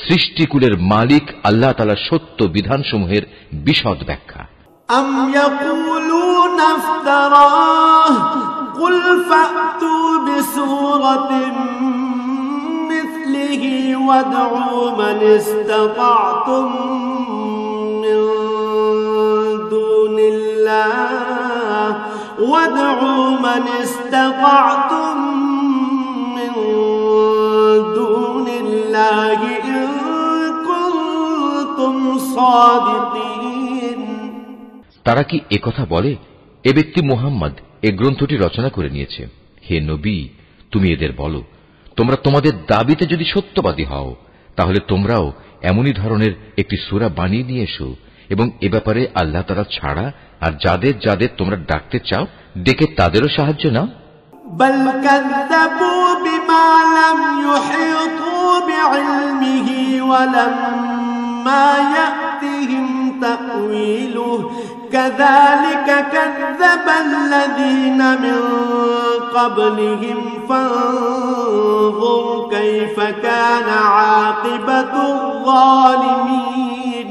সৃষ্টিকুলের মালিক আল্লাহ তাআলার সত্য বিধানসমূহের বিশদ ব্যাখ্যা। أم يقولون افتراه قل فأتوا بسورة مثله وادعوا من استطعتم من دون الله إن كنتم صادقين। তারা কি একথা বলে, এ ব্যক্তি মুহাম্মদ এ গ্রন্থটি রচনা করে নিয়েছে? হে নবী, তুমি এদের বলো, তোমরা তোমাদের দাবিতে যদি সত্যবাদী হও তাহলে তোমরাও এমনই ধরনের একটি সূরা বানিয়ে নিয়ে এসো এবং এ ব্যাপারে আল্লাহ তাআলা ছাড়া আর যাদের যাদের তোমরা ডাকতে চাও ডেকে তাদেরও সাহায্য নাও। بل كذبوا بما لم يحيطوا بعلمه ولما يأتهم تأويله كذلك كذب الذين من قبلهم فانظر كيف كان عاقبة الظالمين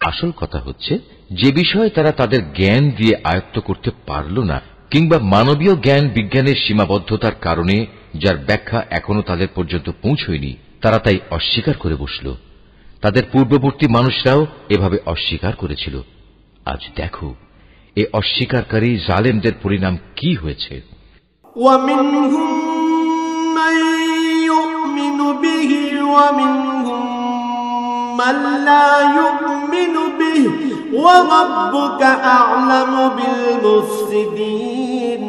আসল কথা হচ্ছে যে বিষয়ে তারা তাদের জ্ঞান দিয়ে আয়ত্ত করতে পারল না কিংবা মানবীয় জ্ঞান বিজ্ঞানের সীমাবদ্ধতার কারণে যার ব্যাখ্যা এখনো তাদের পর্যন্ত পৌঁছয়নি তারা তাই অস্বীকার করে বসল তাদের পূর্ববর্তী মানুষরাও এভাবে অস্বীকার করেছিল আজ দেখো এই অস্বীকারী জালেমদের পরিণাম কি হয়েছে ومنهم من يؤمن به ومنهم من لا يؤمن به وربك أعلم بالمفسدين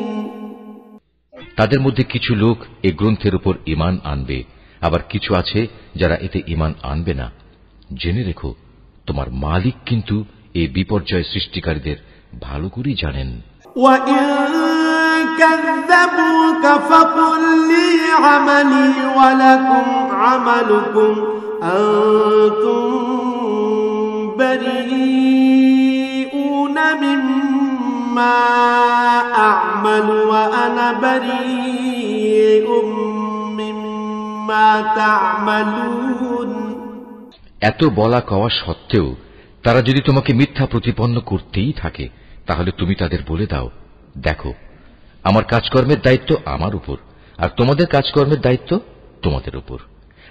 তাদের মধ্যে কিছু লোক এই গ্রন্থের উপর ঈমান আনবে আবার কিছু আছে যারা এতে ঈমান আনবে না জেনে রেখো তোমার মালিক কিন্তু এই বিপর্যয় সৃষ্টিকারীদের ভালো করেই জানেন وَإِن كَذَّبُوكَ فَقُل لِّي عَمَلِي وَلَكُمْ عَمَلُكُمْ أَنتُم بَرِيئُونَ مِمَّا أَعْمَلُ وَأَنَا بَرِيءٌ مِّمَّا تَعْمَلُونَ এত বলা কওয়া সত্ত্বেও তারা যদি তোমাকে মিথ্যা প্রতিপন্ন করতেই থাকে তাহলে তুমি তাদের বলে দাও দেখো আমার কাজকর্মের দায়িত্ব আমার উপর আর তোমাদের কাজকর্মের দায়িত্ব তোমাদের উপর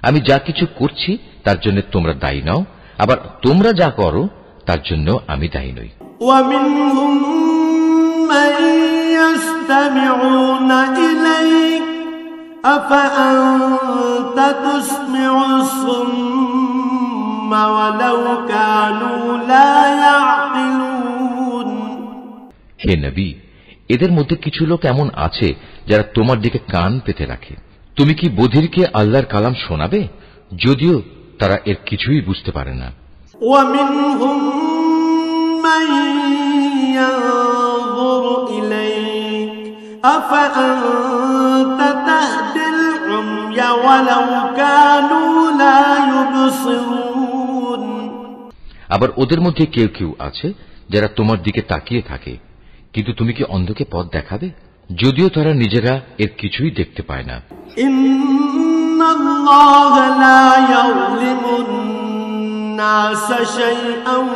আমি যা কিছু করছি তার জন্য তোমরা দায়ী নাও আবার তোমরা যা করো তার জন্য আমি দায়ী নই وَمِنْهُمْ مَنْ يَسْتَمِعُونَ إِلَيْكَ أَفَأَنْتَ تُسْمِعُ الصُّمَّ وَلَوْ كَانُوا لَا يَعْقِلُونَ হে নবী এদের মধ্যে কিছু লোক এমন আছে যারা তোমার দিকে কান পেতে রাখে তুমি কি বধিরকে আল্লাহর কালাম শোনাবে যদিও তারা এর কিছুই বুঝতে পারে না وَمِنْهُمْ مَنْ يَنظُرُ إِلَيْكَ أَفَأَنْتَ تَهْدِي الْعُمْيَ وَلَوْ كَانُوا لَا يُبْصِرُونَ আবার ওদের মধ্যে কেউ কেউ আছে যারা তোমার দিকে তাকিয়ে থাকে কিন্তু তুমি কি অন্ধকে পথ দেখাবে যদিও তারা নিজেরা এর কিছুই দেখতে পায় না ইন্নাল্লাহা লা ইয়াযলিমুন নাসা শাইআন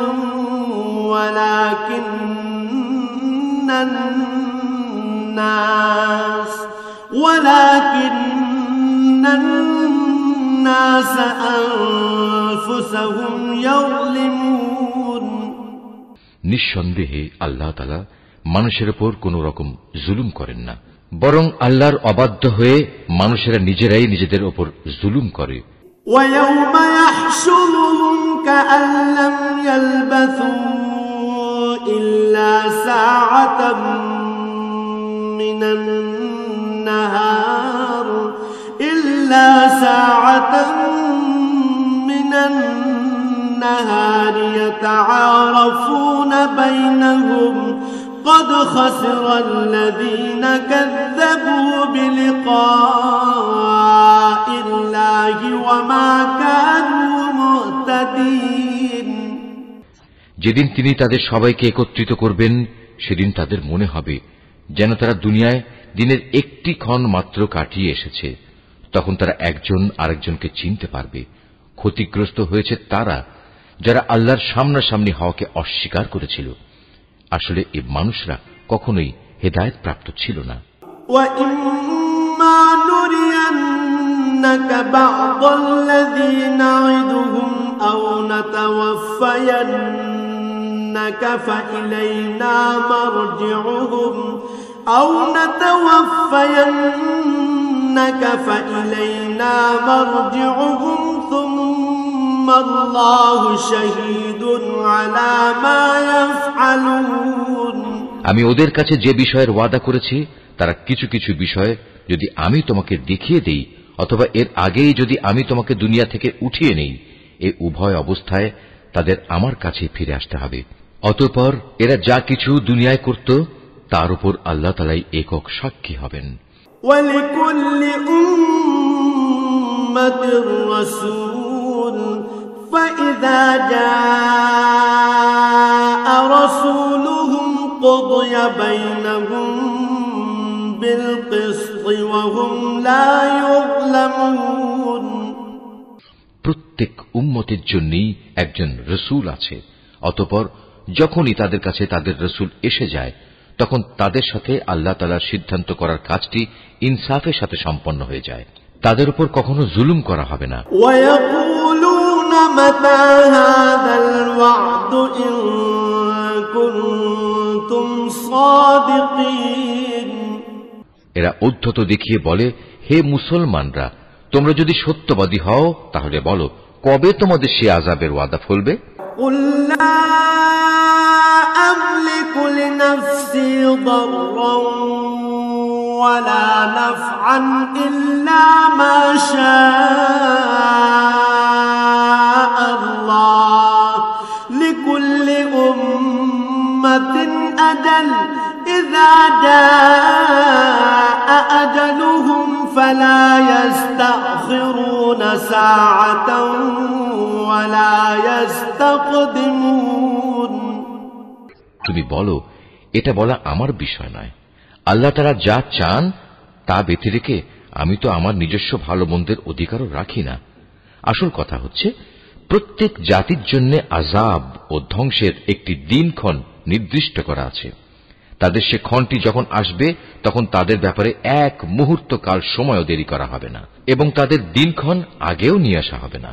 ওয়ালাকিন্নান নাস আনফুসাহুম ইয়াযলিমুন নিঃসন্দেহে আল্লাহ তাআলা মানুষের উপর কোন রকম জুলুম করেন না বরং আল্লাহর অবাধ্য হয়ে মানুষেরা নিজেরাই নিজেদের উপর জুলুম করে وَيَوْمَ يَحْشُرُهُمْ كَأَن لَّمْ يَلْبَثُوا إِلَّا سَاعَةً مِّنَ النَّهَارِ يَتَعَارَفُونَ بَيْنَهُمْ قَدْ خَسِرَ الَّذِينَ كَذَّبُوا بِلِقَاءِ اللَّهِ وَمَا كَانُوا مُهْتَدِينَ যেদিন তিনি তাদের সবাইকে একত্রিত করবেন সেদিন তাদের মনে হবে যেন তারা দুনিয়ায় দিনের একটি ক্ষণ মাত্র কাটিয়ে এসেছে তখন তারা একজন আরেকজনকে চিনতে পারবে ক্ষতিগ্রস্ত হয়েছে তারা যারা আল্লাহর সামনাসামনি হওয়াকে অস্বীকার করেছিল আসলে এই মানুষরা কখনোই হেদায়েত প্রাপ্ত ছিল না وَإِمَّا نُرِيَنَّكَ بَعْضَ الَّذِي نَعِدُهُمْ أَوْ نَتَوَفَّيَنَّكَ فَإِلَيْنَا مَرْجِعُهُمْ ثُمَّ اللَّهُ شَهِيدٌ عَلَى مَا يَفْعَلُونَ আমি ওদের কাছে যে বিষয়ের ওয়াদা করেছি তারা কিছু কিছু বিষয় যদি আমি তোমাকে দেখিয়ে দেই অথবা এর আগেই যদি আমি তোমাকে দুনিয়া থেকে উঠিয়ে নেই এই উভয় অবস্থায় তাদের আমার কাছে ফিরে আসতে হবে অতঃপর এরা যা কিছু দুনিয়ায় করত তার উপর আল্লাহ তাআলাই একক সাক্ষী হবেন وَلِكُلِّ أُمَّةٍ رَّسُولٌ فَإِذَا جَاءَ رَسُولُهُمْ قُضِيَ بَيْنَهُم بالقسط وهم لا يظلمون প্রত্যেক উম্মতের জন্যই একজন রসুল আছে, অতঃপর যখনই তাদের কাছে তাদের রসুল এসে যায় তখন তাদের সাথে আল্লাহ তাআলার সিদ্ধান্ত করার কাজটি ইনসাফের সাথে সম্পন্ন হয়ে যায়। তাদের উপর কখনো জুলুম করা হবে না। ويقولون متى هذا الوعد إن كنتم صادقين এরা উদ্ধত দেখিয়ে বলে, হে মুসলমানরা, তোমরা যদি সত্যবাদী হও তাহলে বলো, কবে তোমাদের সে আযাবের ওয়াদা ফলবে? قل لا أملك لنفسي ضرا ولا نفعا إلا ما شاء الله لكل أمة أجل إذا جاء أجلهم فلا يستأخرون ساعة ولا يستقدمون তুমি বলো, এটা বলা আমার বিষয় নয়। আল্লাহ তাআলা যা চান তা ব্যতি রেখে আমি তো আমার নিজস্ব ভালো মন্দের অধিকারও রাখি না। আসল কথা হচ্ছে, প্রত্যেক জাতির জন্য আযাব ও ধ্বংসের একটি দিনক্ষণ নির্দিষ্ট করা আছে। তাদের সে ক্ষণটি যখন আসবে তখন তাদের ব্যাপারে এক মুহূর্ত কাল সময়ও দেরি করা হবে না, এবং তাদের দিনক্ষণ আগেও নিয়ে আসা হবে না।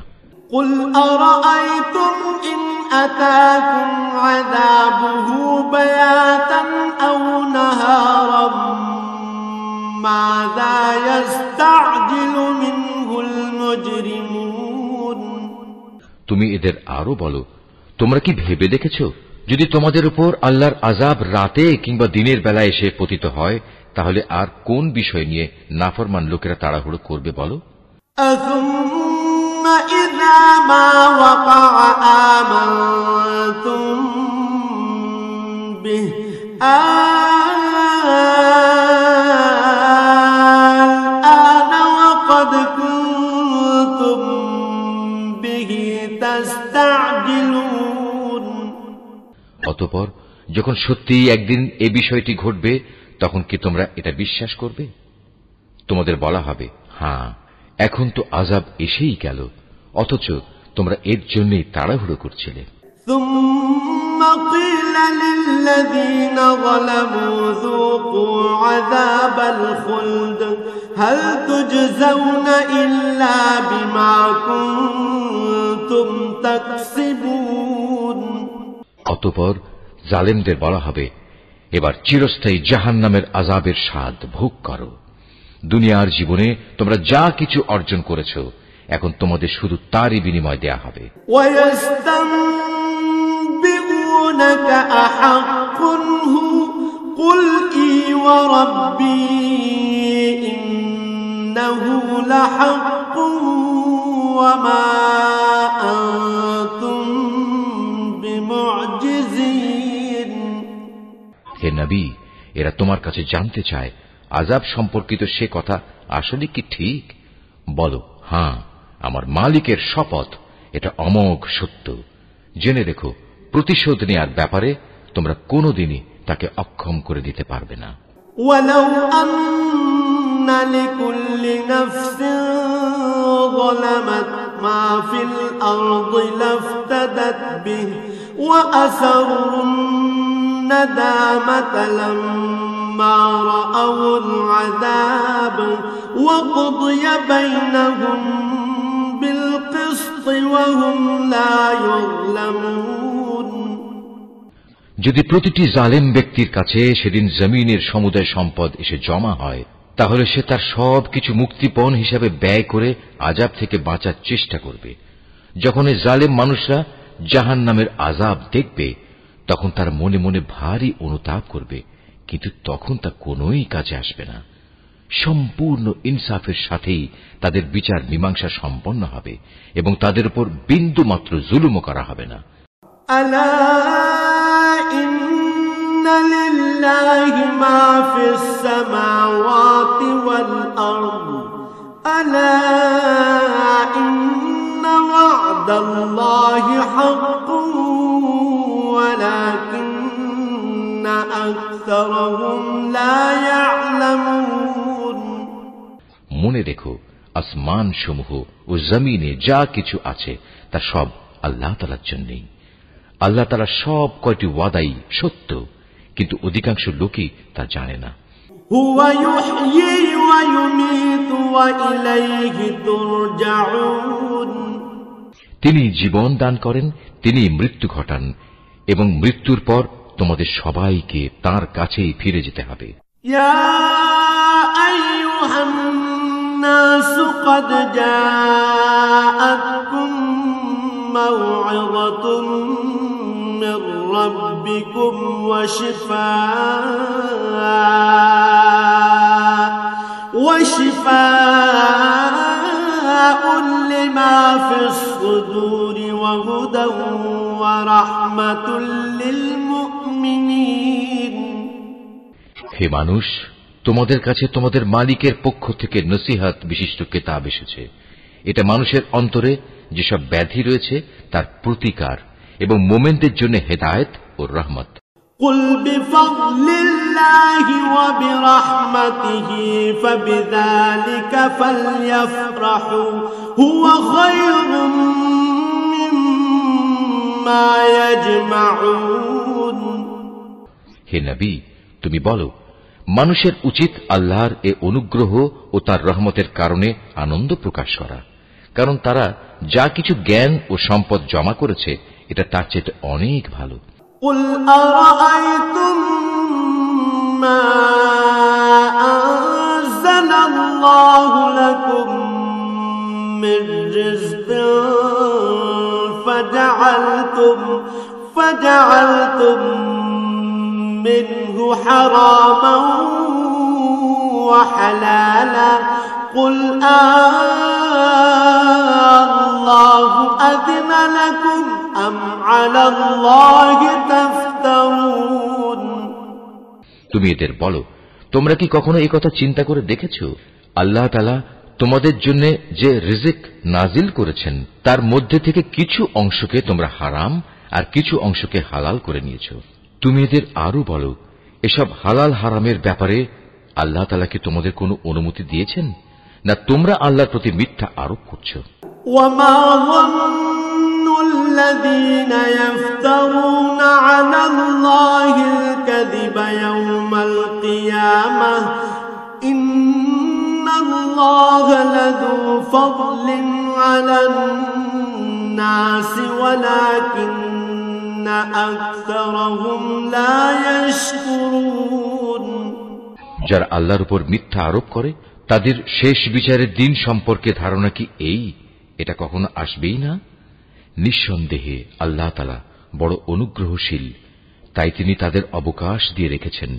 قل أرأيتم إن أتاكم عذابه بياتا أو نهارا ماذا يستعجل منه المجرمون তুমি এদের আরো বলো, তোমরা কি ভেবে দেখেছ, যদি তোমাদের উপর আল্লাহর আযাব রাতে কিংবা দিনের বেলা এসে পতিত হয় তাহলে আর কোন বিষয় নিয়ে নাফরমান লোকেরা তাড়াহুড়ো করবে বলো? أثم إذا ما وقع آمنتم به الآن وقد كنتم به تستعجلون অতঃপর যখন সত্যিই একদিন এই বিষয়টি ঘটবে তখন কি তোমরা এটা বিশ্বাস করবে? তোমাদের বলা হবে, হ্যাঁ, এখন তো আযাব এসেই গেল, অথচ তোমরা এর জন্যই তাড়াহুড়ো করছিলে। ثم قيل للذين ظلموا ذوقوا عذاب الخلد هل تجزون إلا بما كنتم تكسبون অতঃপর জালেমদের বলা হবে, এবার চিরস্থায়ী জাহান্নামের আযাবের স্বাদ ভোগ করো। দুনিয়ার জীবনে তোমরা যা কিছু অর্জন করেছো এখন তোমাদের শুধু তারই বিনিময় দেয়া হবে। ويستنبئونك أحق هو قل إي وربي إنه لحق وما أنتم بمعجزين হে নবী, এরা তোমার কাছে জানতে চায় আযাব সম্পর্কিত সে কথা আসলে কি ঠিক? বলো, হ্যাঁ, আমার মালিকের শপথ, এটা অমোঘ সত্য। জেনে রেখো, প্রতিশোধ নেয়ার ব্যাপারে তোমরা কোনোদিনই তাকে অক্ষম করে দিতে পারবে না। ولو أن لكل نفس ظلمت ما في الأرض لافتدت به وأسروا الندامة لما رأوا العذاب وقضي بينهم بالقسط وهم لا يظلمون যদি প্রতিটি জালেম ব্যক্তির কাছে সেদিন জমিনের সমুদায় সম্পদ এসে জমা হয় তাহলে সে তার সবকিছু মুক্তিপণ হিসাবে ব্যয় করে আযাব থেকে বাঁচার চেষ্টা করবে। যখন এই জালেম মানুষরা জাহান্নামের আযাব দেখবে তখন তার মনে মনে ভারী অনুতাপ করবে, কিন্তু তখন তা কোনোই কাজে আসবে না। সম্পূর্ণ ইনসাফের সাথেই তাদের বিচার মীমাংসা সম্পন্ন হবে এবং তাদের উপর বিন্দু মাত্র জুলুমও করা হবে না। ألا إن لله ما في السماوات والأرض ألا إن وعد الله حق ولكن أكثرهم لا يعلمون يعلمون মনে রেখো আসমান সমূহ ও জমিনে যা কিছু আছে তা সব আল্লাহ তাআলার জন্যই। আল্লাহ তাআলা সব কয়টি ওয়াদাই সত্য, কিন্তু অধিকাংশ লোকই তা জানে না। هو يحيي ويميت وإليه ترجعون তিনি জীবন দান করেন, তিনি মৃত্যু ঘটান, এবং মৃত্যুর পর তোমাদের সবাইকে তাঁর কাছেই ফিরে যেতে হবে। يا أيها الناس قد جاءتكم موعظة من ربكم وشفاء لما في الصدور وهدى ورحمة للمؤمنين হে মানুষ, তোমাদের কাছে তোমাদের মালিকের পক্ষ থেকে নসিহত বিশিষ্ট কিতাব এসেছে। এটা মানুষের অন্তরে যেসব ব্যাধি রয়েছে তার প্রতিকার এবং মোমেনদের জন্য হেদায়েত ও রহমত। قل بفضل الله وبرحمته فبذلك فليفرحوا هو خير مما يجمعون হে নবী, তুমি বলো, মানুষের উচিত আল্লাহর এ অনুগ্রহ ও তার রহমতের কারণে আনন্দ প্রকাশ করা, কারণ তারা যা কিছু জ্ঞান ও সম্পদ জমা করেছে এটা তার চেয়ে অনেক ভালো। قل أرأيتم ما أنزل الله لكم من رزق فجعلتم منه حراما وحلالا قل الله أذن لكم أم على الله تفترون তুমি এদের বলো, তোমরা কি কখনো এই কথা চিন্তা করে দেখেছ? আল্লাহ তাআলা তোমাদের জন্য যে রিজিক নাজিল করেছেন তার মধ্যে থেকে কিছু অংশকে তোমরা হারাম আর কিছু অংশকে হালাল করে নিয়েছ। তুমি এদের আরো বলো, এসব হালাল হারামের ব্যাপারে আল্লাহ তাআলা কি তোমাদের কোনো অনুমতি দিয়েছেন, না তোমরা আল্লাহর প্রতি মিথ্যা আরোপ করছো? وما ظن الذين يفترون على الله الكذب يوم القيامة إن الله لذو فضل على الناس ولكن أكثرهم لا يشكرون যারা আল্লাহর উপর মিথ্যা আরোপ করে তাদের শেষ বিচারের দিন সম্পর্কে ধারণা কি এই, এটা কখনো আসবেই না? নিঃসন্দেহে আল্লাহ তাআলা বড় অনুগ্রহশীল, তাই তিনি তাদের অবকাশ দিয়ে রেখেছেন,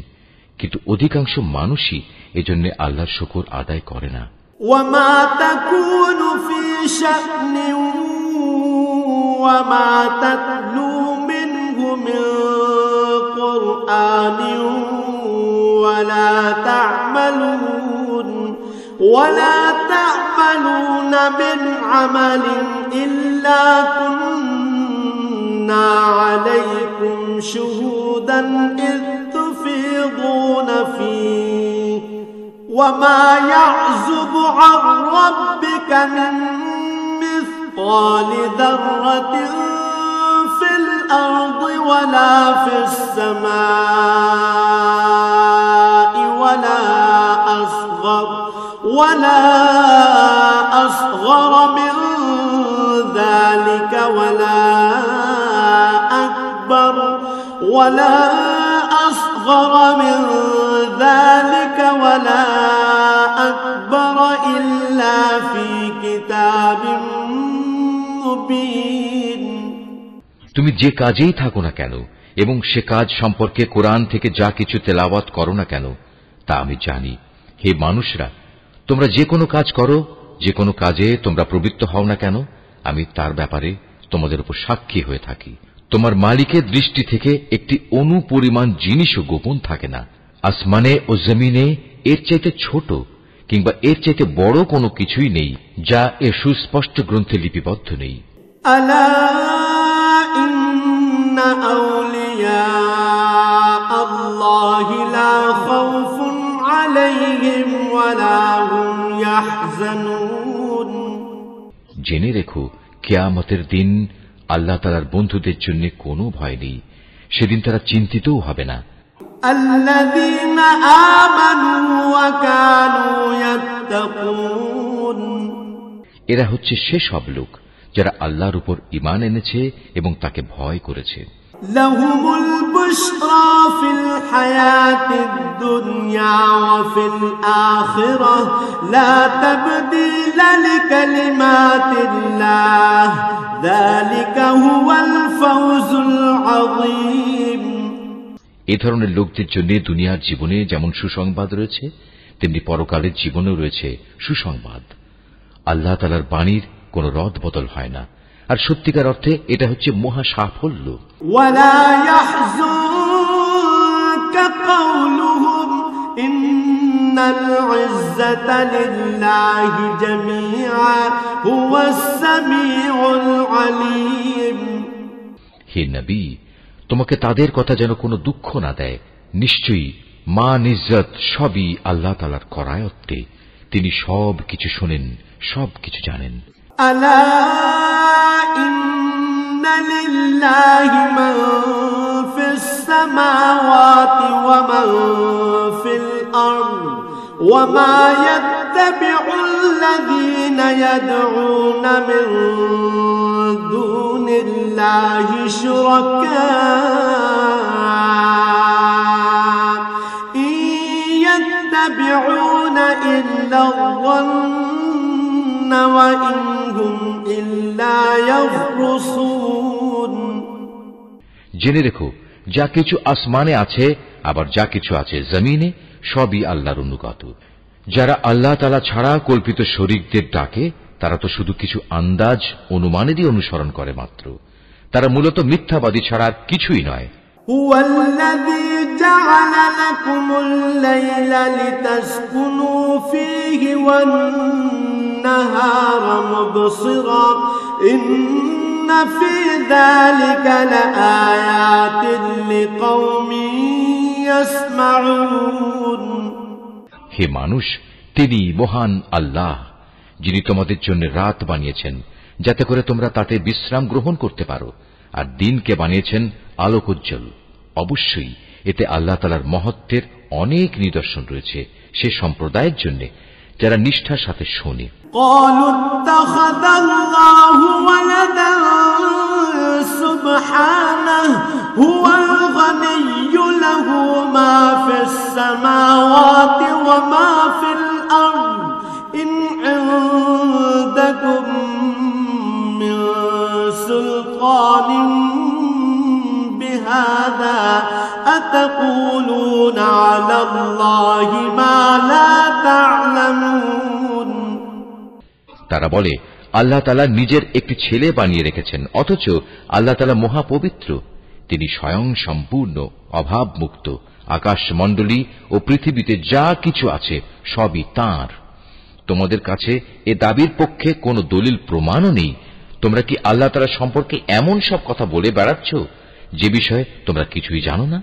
কিন্তু অধিকাংশ মানুষই এজন্য আল্লাহর শুকর আদায় করে না। وما تكون في شأن وما تتلو منه من قرآن ولا تعملون من عمل إلا كنا عليكم شهودا إذ تفيضون فيه وما يعزب عن ربك من مثقال ذرة في الأرض ولا في السماء ولا أصغر من ذلك ولا أصغر من ذلك ولا أكبر إلا في كتاب مبين তুমি যে কাজেই থাকো না কেন এবং সে কাজ সম্পর্কে কোরআন থেকে যা কিছু তেলাওয়াত করো না কেন তা আমি জানি। হে মানুষরা, তোমরা যে কোনো কাজ করো, যে কোনো কাজে তোমরা প্রবৃত্ত হও না কেন, আমি তার ব্যাপারে তোমাদের উপর সাক্ষী হয়ে থাকি। তোমার মালিকের দৃষ্টি থেকে একটি অণু পরিমাণ জিনিসও গোপন থাকে না। আসমানে ও জমিনে এর চাইতে ছোট কিংবা এর চাইতে বড় কোনো কিছুই নেই যা এর সুস্পষ্ট গ্রন্থে লিপিবদ্ধ নেই। আলা ইন্না আউলিয়া আল্লাহি লা খাউফুন عليهم ولا هم يحزنون জেনে রেখো কিয়ামতের দিন আল্লাহ তাআলার বন্ধুদের জন্য কোনো ভয় নেই, সেদিন তারা চিন্তিতও হবে না। الذين آمنوا وكانوا يتقون এরা হচ্ছে সে সব লোক যারা আল্লাহর উপর ঈমান এনেছে এবং তাকে ভয় করেছে। لهم البشرى في الحياة الدنيا وفي الآخرة لا تبديل لكلمات الله ذلك هو الفوز العظيم এ ধরনের লোকদের জন্য দুনিয়ার জীবনে যেমন সুসংবাদ রয়েছে, তেমনি পরকালের জীবনেও রয়েছে সুসংবাদ। আল্লাহ তাআলার বাণীর কোনো রদ বদল হয় না, আর সত্যিকার অর্থে এটা হচ্ছে মহা সাফল্য। ولا يحزنك قولهم إن العزة لله جميعا هو السميع العليم হে নবী, তোমাকে তাদের কথা যেন কোনো দুঃখ না দেয়। নিশ্চয়ই মান ইজ্জত সবই আল্লাহ তাআলার করায়ত্তে, তিনি সব কিছু শোনেন, সব কিছু জানেন। ألا إن لله من في السماوات ومن في الأرض وما يتبع الذين يدعون من دون الله شركاء إن يتبعون إلا الظن وإن هم إلا يخرصون জেনে রেখো যা কিছু আসমানে আছে আবার যা কিছু আছে জমিনে সবই আল্লাহর অনুগত। যারা আল্লাহ তাআলা ছাড়া কল্পিত শরীকদের ডাকে তারা তো শুধু কিছু আন্দাজ অনুমানেরই অনুসরণ করে মাত্র। তারা মূলত মিথ্যাবাদী ছাড়া আর কিছুই নয়। هو الذي جعل لكم الليل لتسكنوا فيه والنهار مبصرا إن في ذلك لآيات لقوم يسمعون হে মানুষ, তিনি মহান আল্লাহ, যিনি তোমাদের জন্য রাত বানিয়েছেন যাতে করে তোমরা তাতে বিশ্রাম গ্রহণ করতে পারো, আর দিনকে বানিয়েছেন আলোকোজ্জ্বল। অবশ্যই এতে আল্লাহ তাআলার মহত্বের অনেক নিদর্শন রয়েছে সে সম্প্রদায়ের জন্য যারা নিষ্ঠার সাথে শোনে। قالوا اتخذ الله ولدا سبحانه هو الغني له ما في السماوات وما في الأرض إن عندكم من سلطان بهذا أتقولون على الله ما لا تعلمون তারা বলে আল্লাহ তাআলা নিজের একটি ছেলে বানিয়ে রেখেছেন, অথচ আল্লাহ তাআলা মহাপবিত্র, তিনি স্বয়ং সম্পূর্ণ অভাবমুক্ত। আকাশমণ্ডলী ও পৃথিবীতে যা কিছু আছে সবই তাঁর। তোমাদের কাছে এ দাবির পক্ষে কোনো দলিল প্রমাণও নেই। তোমরা কি আল্লাহ তাআলা সম্পর্কে এমন সব কথা বলে বেড়াচ্ছ যে বিষয়ে তোমরা কিছুই জানো না?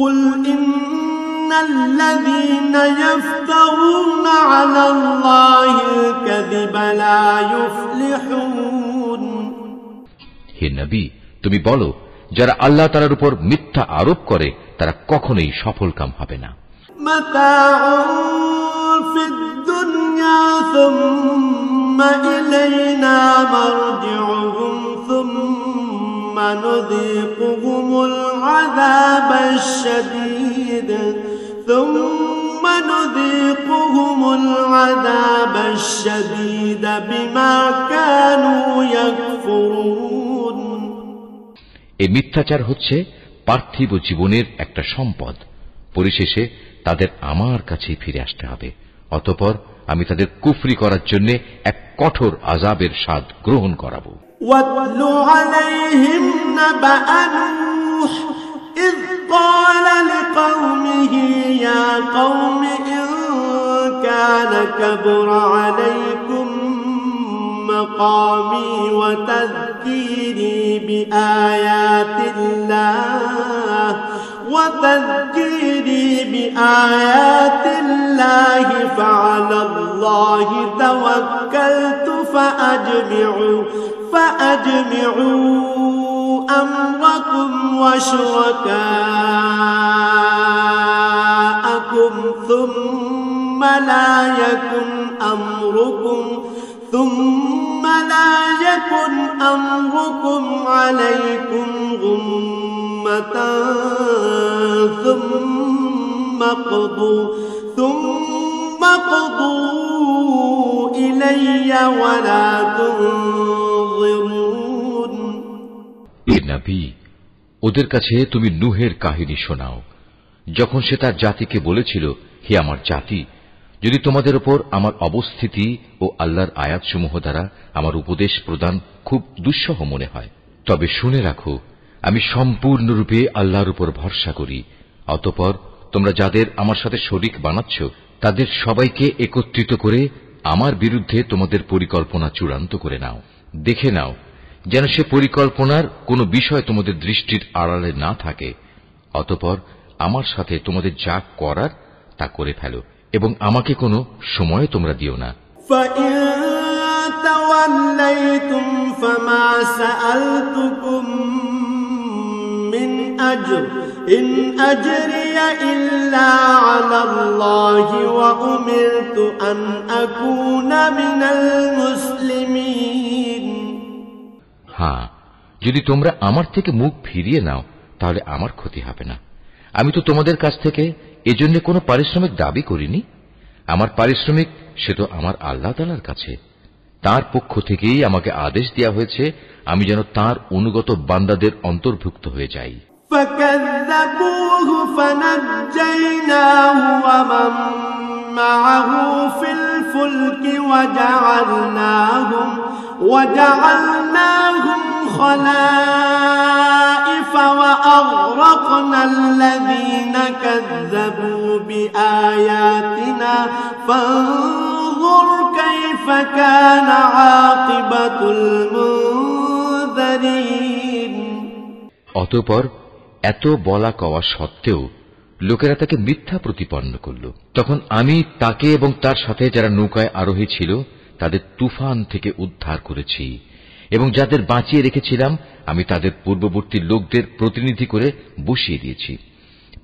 قل إن الذين يفترون على الله الكذب لا يفلحون হে নবী, তুমি বলো যারা আল্লাহ তাআলার উপর মিথ্যা আরোপ করে তারা কখনোই সফলকাম হবে না। متاع في الدنيا ثم إلينا مرجعهم ثم نذيقهم العذاب الشديد بما كانوا يكفرون এই মিথ্যাচার হচ্ছে পার্থিব জীবনের একটা সম্পদ। পরিশেষে তাদের আমার কাছেই ফিরে আসতে হবে, অতঃপর আমি তাদের কুফরি করার জন্য এক কঠোর আযাবের স্বাদ গ্রহণ করাবো। واتل عليهم نبأ نوح إذ قال لقومه يا قوم إن كان كبر عليكم مقامي وتذكيري بآيات الله وتذكيري بآيات الله فعلى الله توكلت فأجمعوا أمركم وشركاءكم ثم لا يكن أمركم عليكم غمة ثم قضوا إلي ولا تنظرون নবী, ওদের কাছে তুমি নূহের কাহিনী শোনাও, যখন সে তার জাতিকে বলেছিল, হে আমার জাতি, যদি তোমাদের উপর আমার অবস্থিতি ও আল্লাহর আয়াতসমূহ দ্বারা আমার উপদেশ প্রদান খুব দুঃসহ মনে হয়, তবে শুনে রাখো, আমি সম্পূর্ণরূপে আল্লাহর উপর ভরসা করি। অতঃপর তোমরা যাদের আমার সাথে শরীক বানাচ্ছ, তাদের সবাইকে একত্রিত করে আমার বিরুদ্ধে তোমাদের পরিকল্পনা চূড়ান্ত করে নাও। দেখে নাও যেন সে পরিকল্পনার কোনো বিষয় তোমাদের দৃষ্টির আড়ালে না থাকে। অতঃপর আমার সাথে তোমাদের যা করার তা করে ফেলো এবং আমাকে কোনো সময় তোমরা দিও না। فَإِن تَوَلَّيْتُمْ فَمَا سَأَلْتُكُم مِّنْ أَجْرٍ إِنْ أَجْرِيَ إِلَّا عَلَى اللَّهِ وَأُمِرْتُ أَنْ أَكُونَ مِنَ الْمُسْلِمِينَ। হ্যাঁ, যদি তোমরা আমার থেকে মুখ ফিরিয়ে নাও তাহলে আমার ক্ষতি হবে না। আমি তো তোমাদের কাছ থেকে এজন্য কোনো পারিশ্রমিক দাবি করিনি। আমার পারিশ্রমিক সে তো আমার আল্লাহ তাআলার কাছে। তার পক্ষ থেকেই আমাকে আদেশ দেওয়া হয়েছে আমি যেন তার অনুগত বান্দাদের অন্তর্ভুক্ত হয়ে যাই। فَكَذَّبُوهُ فَنَجَّيْنَاهُ وَمَن مَّعَهُ فِي الْفُلْكِ وَجَعَلْنَاهُمْ خَلَائِفَ وَأَغْرَقْنَا الَّذِينَ كَذَّبُوا بِآيَاتِنَا فَانظُرْ كَيْفَ كَانَ عَاقِبَةُ الْمُنذَرِينَ। অতঃপর এত বলা কওয়া সত্ত্বেও লোকেরা তাকে মিথ্যা প্রতিপন্ন করল। তখন আমি তাকে এবং তার সাথে যারা নৌকায় আরোহী ছিল তাদের তুফান থেকে উদ্ধার করেছি এবং যাদের বাঁচিয়ে রেখেছিলাম আমি তাদের পূর্ববর্তী লোকদের প্রতিনিধি করে বসিয়ে দিয়েছি।